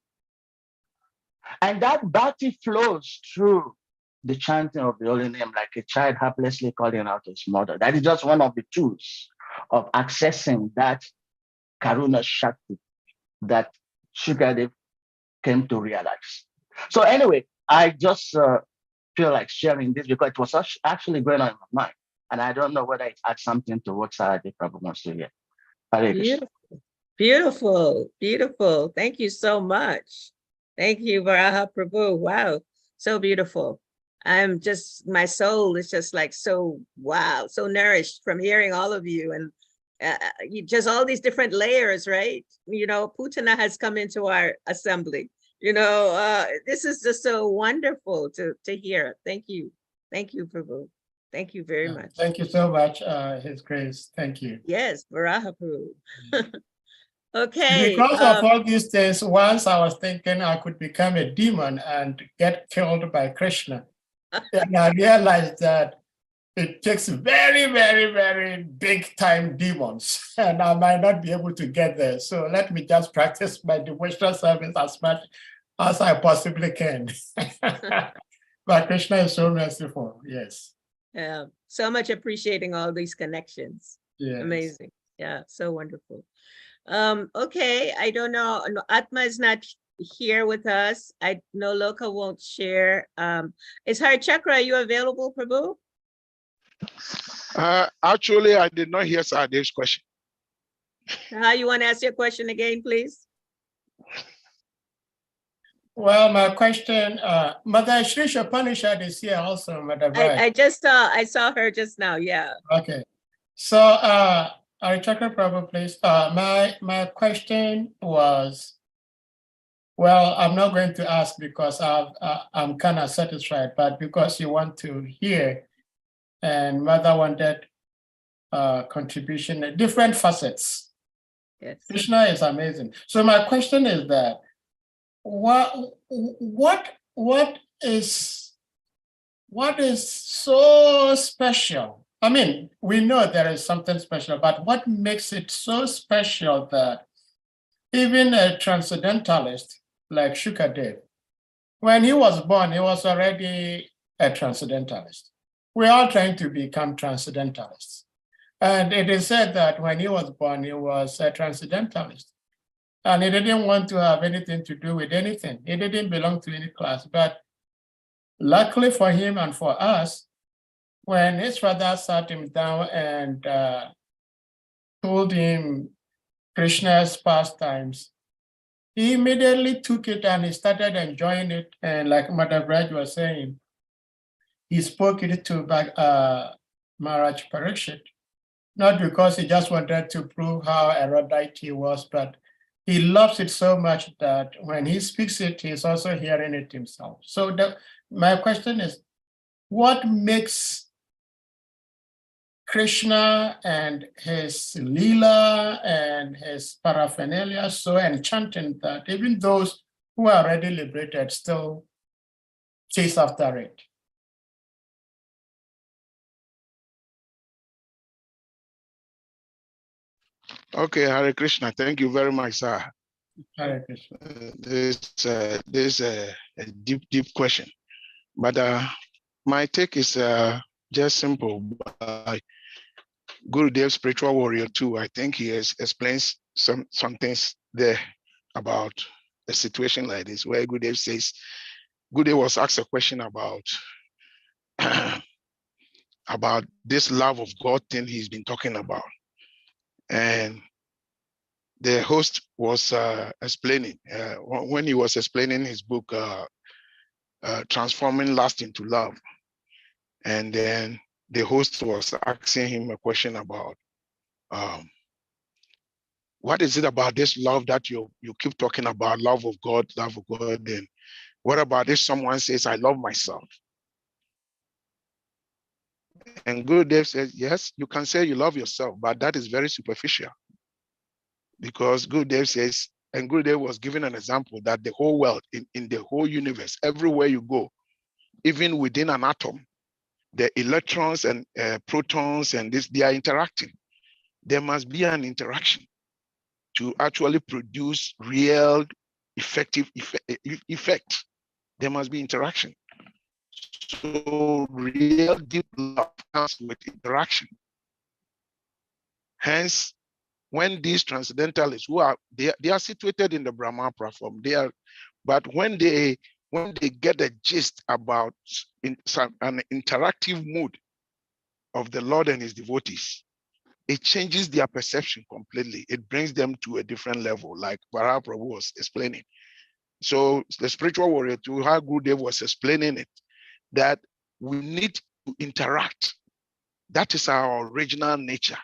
And that bhakti flows through the chanting of the holy name, like a child helplessly calling out his mother. That is just one of the tools of accessing that Karuna Shakti that Shukadev came to realize. So anyway, I just feel like sharing this because it was actually going on in my mind. And I don't know whether it adds something to what Sarah probably wants to hear. Hare Krishna. Beautiful, beautiful, beautiful. Thank you so much. Thank you, Varaha Prabhu. Wow, so beautiful. I'm just, my soul is just like so, wow, so nourished from hearing all of you, and just all these different layers, right? You know, Putana has come into our assembly. You know, this is just so wonderful to hear. Thank you. Thank you, Prabhu. Thank you very much. Thank you so much, His Grace. Thank you. Yes, Varaha Prabhu. Okay. Because of all these things, once I was thinking I could become a demon and get killed by Krishna. And I realized that it takes very, very, very big time demons, and I might not be able to get there. So let me just practice my devotional service as much as I possibly can. But Krishna is so merciful. Yes. Yeah, so much appreciating all these connections. Yes. Amazing. Yeah, so wonderful. Okay, I don't know. No, Atma is not here with us. I know Loka won't share. Is Hari Chakra, are you available, Prabhu? Actually, I did not hear Sadev's question. How you want to ask your question again, please? Well, my question, Mother Shri Upanishad is here also, Mother Bride. I just I saw her just now. Yeah. Okay. So, Arichakra Prabhu, please. My question was, well, I'm not going to ask because I'm kind of satisfied, but because you want to hear, and Mother wanted contribution, different facets. Yes. Krishna is amazing. So my question is that, what is so special? I mean, we know there is something special, but what makes it so special that even a transcendentalist like Shukadev, when he was born, he was already a transcendentalist. We're all trying to become transcendentalists. And it is said that when he was born, he was a transcendentalist. And he didn't want to have anything to do with anything. He didn't belong to any class. But luckily for him and for us, when his father sat him down and told him Krishna's pastimes, he immediately took it and he started enjoying it. And like Mother Vraj was saying, he spoke it to Maharaj Parikshit, not because he just wanted to prove how erudite he was, but he loves it so much that when he speaks it, he's also hearing it himself. So my question is, what makes Krishna and his Lila and his paraphernalia so enchanting that even those who are already liberated still chase after it? Okay, Hare Krishna. Thank you very much, sir. Hare Krishna. This is a deep question, but my take is just simple. Gurudev, spiritual warrior too. I think he has explains some things there about a situation like this, where Gurudev says, Gurudev was asked a question about about this love of God thing he's been talking about, and the host was explaining when he was explaining his book, Transforming Lust into Love, and then the host was asking him a question about what is it about this love that you keep talking about, love of God, and what about if someone says, I love myself? And Gurudev says, yes, you can say you love yourself, but that is very superficial. Because Gurudev says, and Gurudev was giving an example that the whole world, in the whole universe, everywhere you go, even within an atom, the electrons and protons and this, they are interacting. There must be an interaction to actually produce real effective effect. there must be interaction. So real deep love comes with interaction. Hence, when these transcendentalists who are they are situated in the Brahma platform, but when they get a gist about an interactive mood of the Lord and his devotees, it changes their perception completely. It brings them to a different level, like Vraja Prabhu was explaining. So the spiritual warrior, to how Gurudev was explaining it, that we need to interact. That is our original nature,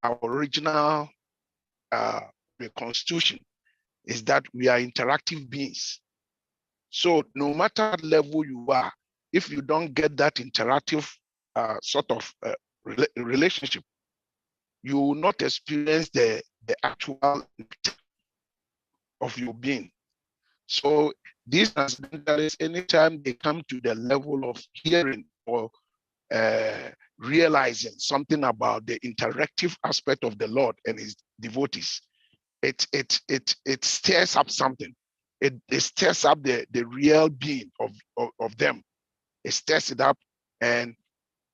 our original constitution, is that we are interactive beings. So no matter what level you are, if you don't get that interactive sort of relationship, you will not experience the actual of your being. So these transcendentalists, anytime they come to the level of hearing or realizing something about the interactive aspect of the Lord and his devotees, it stirs up something. It stirs up the real being of them. It stirs it up, and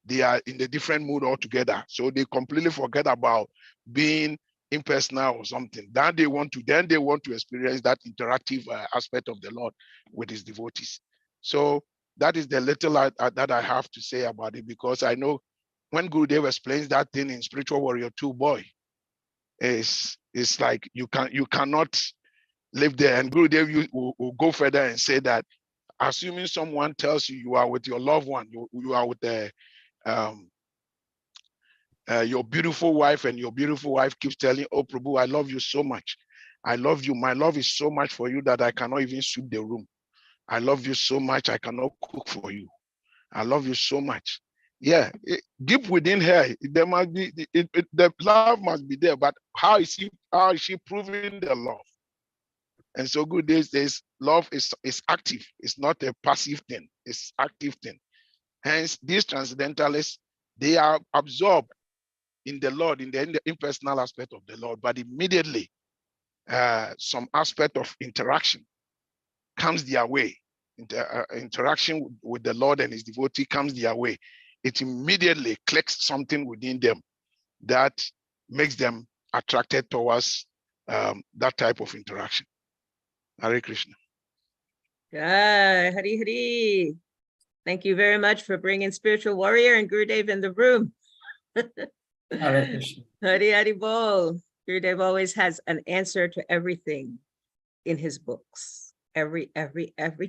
they are in a different mood altogether. So they completely forget about being impersonal or something. Then they want to experience that interactive aspect of the Lord with his devotees. So that is the little that I have to say about it, because I know when Gurudev explains that thing in Spiritual Warrior 2, boy, it's like you cannot live there. And Gurudev will go further and say that, assuming someone tells you you are with your loved one, you are with your beautiful wife, and your beautiful wife keeps telling, oh Prabhu, I love you so much. I love you. My love is so much for you that I cannot even sweep the room. I love you so much, I cannot cook for you. I love you so much. Yeah, deep within her, there must be the love must be there. But how is she proving the love? And so good days, love is active. It's not a passive thing. It's active thing. Hence, these transcendentalists, they are absorbed in the Lord, in the impersonal aspect of the Lord, but immediately some aspect of interaction comes their way. Interaction with the Lord and his devotee comes their way. It immediately clicks something within them that makes them attracted towards that type of interaction. Hare Krishna. Yeah, Hari Hari. Thank you very much for bringing Spiritual Warrior and Gurudev in the room. Hare Krishna. Hari Hari Bol. Gurudev always has an answer to everything in his books. Every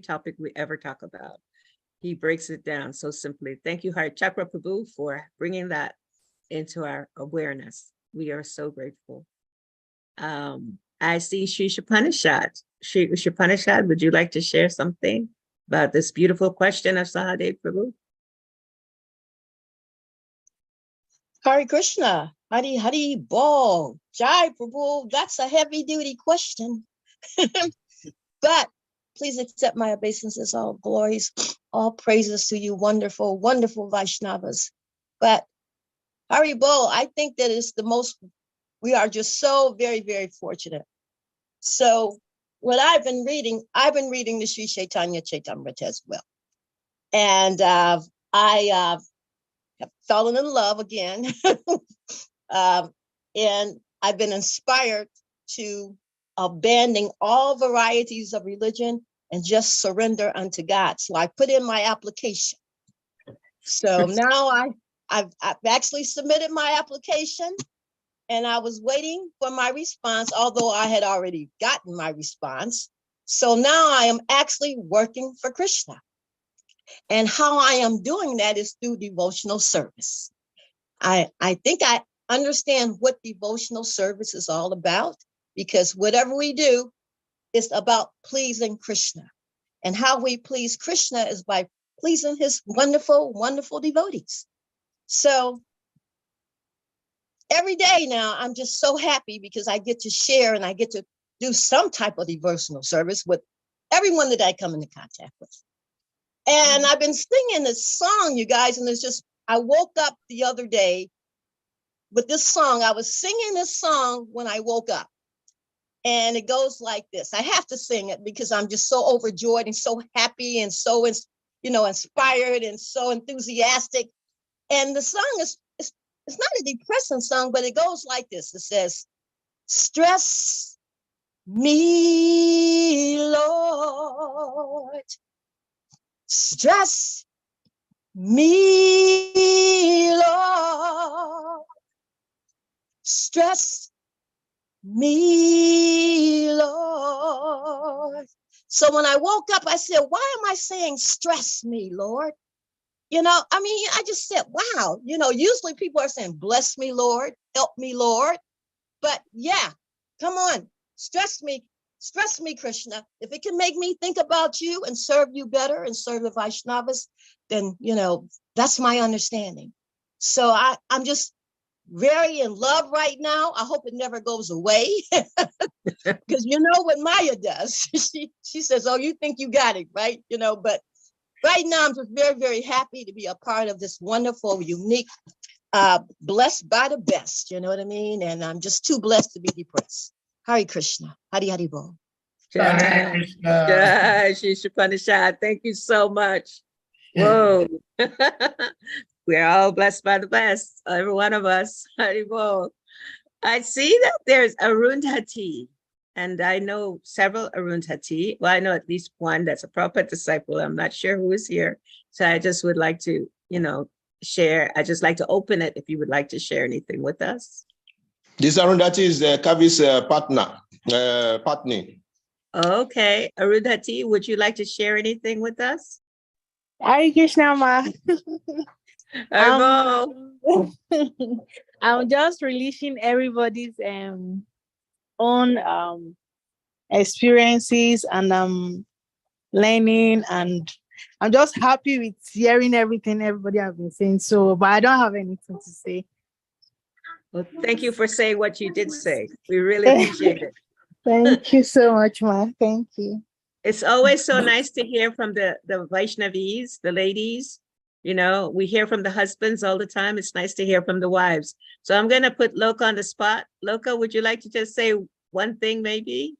topic we ever talk about, he breaks it down so simply. Thank you, Hari Chakra Prabhu, for bringing that into our awareness. We are so grateful. I see Sri Shapanishad. Sri Shapanishad, would you like to share something about this beautiful question of Sahadev Prabhu? Hare Krishna, Hari Hari Bol, Jai Prabhu, that's a heavy duty question. But please accept my obeisances, all glories, all praises to you, wonderful, wonderful Vaishnavas. But Hari Bol, I think that is the most, we are just so very, very fortunate. So what I've been reading the Sri Chaitanya Chaitamrita as well. And I have fallen in love again. And I've been inspired to abandon all varieties of religion and just surrender unto God. So I put in my application. So now I've actually submitted my application, and I was waiting for my response, although I had already gotten my response. So now I am actually working for Krishna. And how I am doing that is through devotional service. I think I understand what devotional service is all about, because whatever we do is about pleasing Krishna. And how we please Krishna is by pleasing his wonderful, wonderful devotees. So every day now, I'm just so happy because I get to share and I get to do some type of devotional service with everyone that I come into contact with. And I've been singing this song, you guys, and it's just, I woke up the other day with this song. I was singing this song when I woke up. And it goes like this. I have to sing it because I'm just so overjoyed and so happy and so, inspired and so enthusiastic. And the song is, it's not a depressing song, but it goes like this. It says, stress me, Lord. Stress me, Lord. Stress me, Lord. So when I woke up, I said, why am I saying stress me, Lord? I just said, wow, usually people are saying, bless me, Lord, help me, Lord. But yeah, come on, stress me, Krishna. If it can make me think about you and serve you better and serve the Vaishnavas, then, that's my understanding. So I'm just very in love right now. I hope it never goes away. Because you know what Maya does. She says, oh, you think you got it, right? But right now I'm just very, very happy to be a part of this wonderful, unique, blessed by the best, you know what I mean? And I'm just too blessed to be depressed. Hare Krishna, Hari Hari Bol. Hare Krishna. Jai Shri Upanishad. Thank you so much. Whoa. We're all blessed by the best, every one of us. Hari Bol. I see that there's Arundhati, and I know several Arundhati. Well, I know at least one that's a Prabhupada disciple. I'm not sure who is here. So I just would like to, share. I just like to open it if you would like to share anything with us. This Arundhati is Kavi's partner, Patni. Okay, Arundhati, would you like to share anything with us? Hare Krishna, ma. I'm just releasing everybody's own experiences, and learning, and I'm just happy with hearing everything everybody has been saying. So, but I don't have anything to say. Well, thank you for saying what you did say. We really appreciate it. Thank you so much, ma. Thank you. It's always so nice to hear from the Vaishnavis, the ladies. We hear from the husbands all the time. It's nice to hear from the wives. So I'm going to put Loka on the spot. Loka, would you like to just say one thing maybe?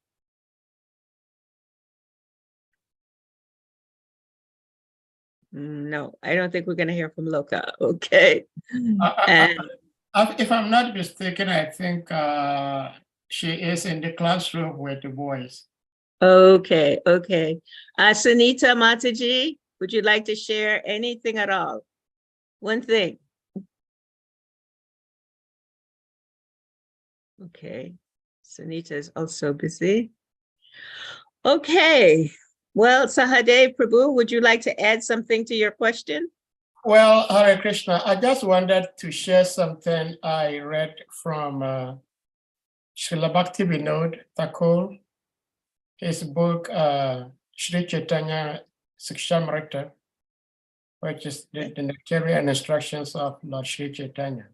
No, I don't think we're going to hear from Loka. Okay. If I'm not mistaken, I think she is in the classroom with the boys. Okay. Sunita Mataji, would you like to share anything at all? One thing. Okay. Sunita is also busy. Okay. Well, Sahadev Prabhu, would you like to add something to your question? Well, Hare Krishna, I just wanted to share something I read from Srila Bhaktivinoda Thakur, his book, Sri Chaitanya Sikshamrita, which is the Nectarian Instructions of Lord Sri Chaitanya.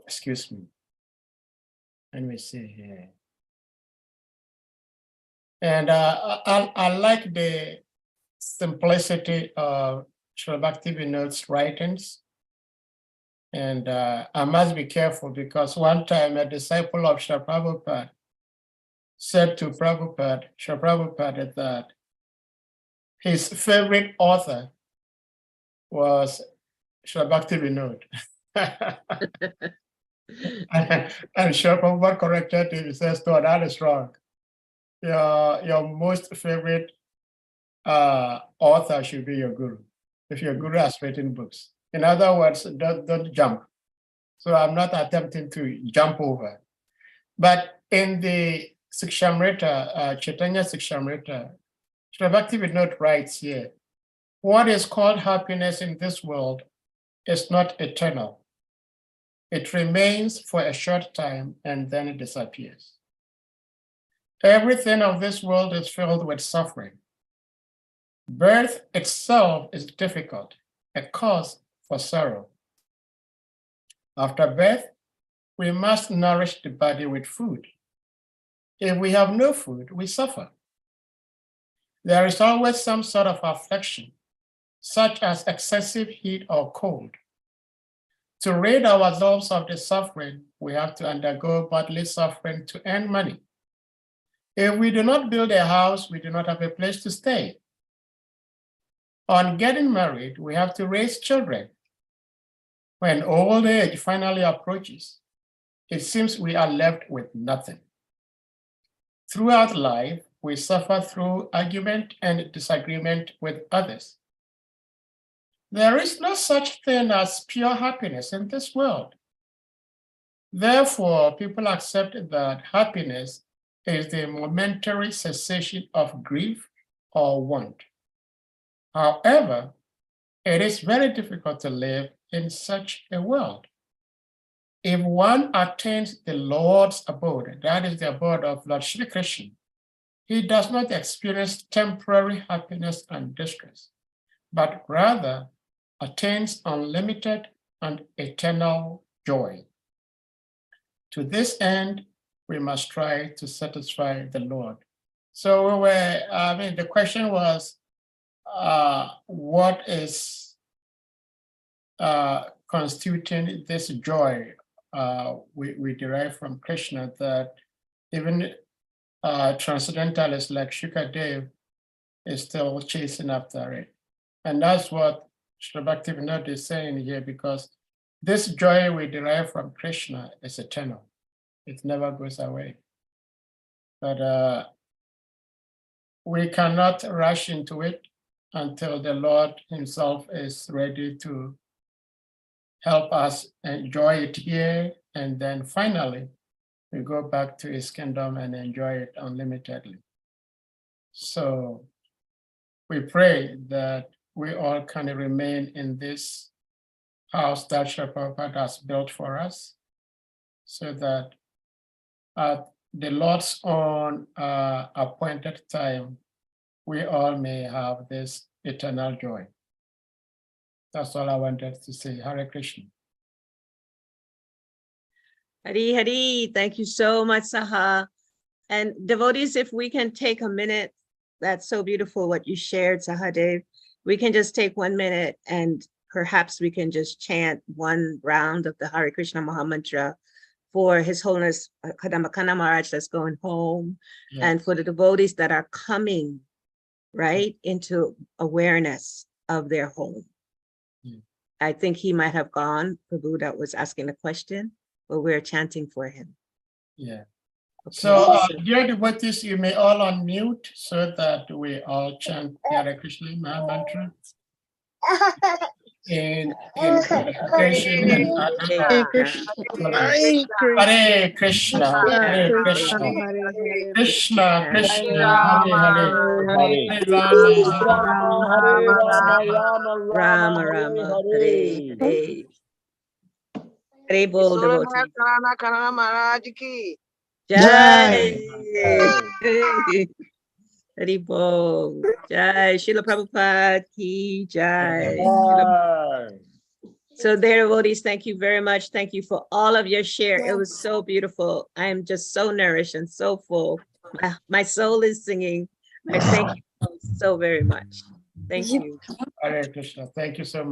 Excuse me. Let me see here. And I like the simplicity of Srila Bhaktivinoda's writings. And I must be careful because one time a disciple of Srila Prabhupada said to Srila Prabhupada, that his favorite author was Srila Bhaktivinoda. And Srila Prabhupada corrected him. He says, no, that is wrong. Your most favorite author should be your guru, if your guru has written books. In other words, don't jump. So I'm not attempting to jump over. But in the Sikshamrita, Chaitanya Sikshamrita, Srila Bhaktivinoda writes here, what is called happiness in this world is not eternal. It remains for a short time and then it disappears. Everything of this world is filled with suffering. Birth itself is difficult, a cause for sorrow. After birth, we must nourish the body with food. If we have no food, we suffer. There is always some sort of affliction, such as excessive heat or cold. To rid ourselves of the suffering, we have to undergo bodily suffering to earn money. If we do not build a house, we do not have a place to stay. On getting married, we have to raise children. When old age finally approaches, it seems we are left with nothing. Throughout life, we suffer through argument and disagreement with others. There is no such thing as pure happiness in this world. Therefore, people accept that happiness is the momentary cessation of grief or want. However, it is very difficult to live in such a world. If one attains the Lord's abode, that is the abode of Lord Shri Krishna, he does not experience temporary happiness and distress, but rather attains unlimited and eternal joy. To this end, we must try to satisfy the Lord. So the question was, what is constituting this joy we derive from Krishna, that even transcendentalists like Shukadev is still chasing after it. And that's what Sri Bhaktivinoda is saying here, because this joy we derive from Krishna is eternal. It never goes away. But we cannot rush into it until the Lord himself is ready to help us enjoy it here. And then finally, we go back to his kingdom and enjoy it unlimitedly. So we pray that we all can remain in this house that Sri Prabhupada has built for us, so that at the Lord's own appointed time, we all may have this eternal joy. That's all I wanted to say. Hare Krishna. Hari Hari, thank you so much, Saha. And devotees, if we can take a minute, that's so beautiful what you shared, Sahadev. We can just take 1 minute and perhaps we can just chant one round of the Hare Krishna Maha Mantra for His Holiness Kadamakana Maharaj that's going home, and for the devotees that are coming right into awareness of their home. I think he might have gone, Prabhu that was asking a question, but we're chanting for him. Yeah. Okay. So dear devotees, you may all unmute so that we all chant Hare Krishna Maha Mantra in participation and Hare Krishna. Hare Krishna, Hare Krishna, Krishna Krishna, Hare Hare, Hare Rama Rama, Hare Hare. Hare Bol devotee. Jai. Hare Bol. Jai. Srila Prabhupada ki jai. So there, devotees, thank you very much. Thank you for all of your share. It was so beautiful. I am just so nourished and so full. My soul is singing. I thank you so very much. Thank you. Hare Krishna. Thank you so much.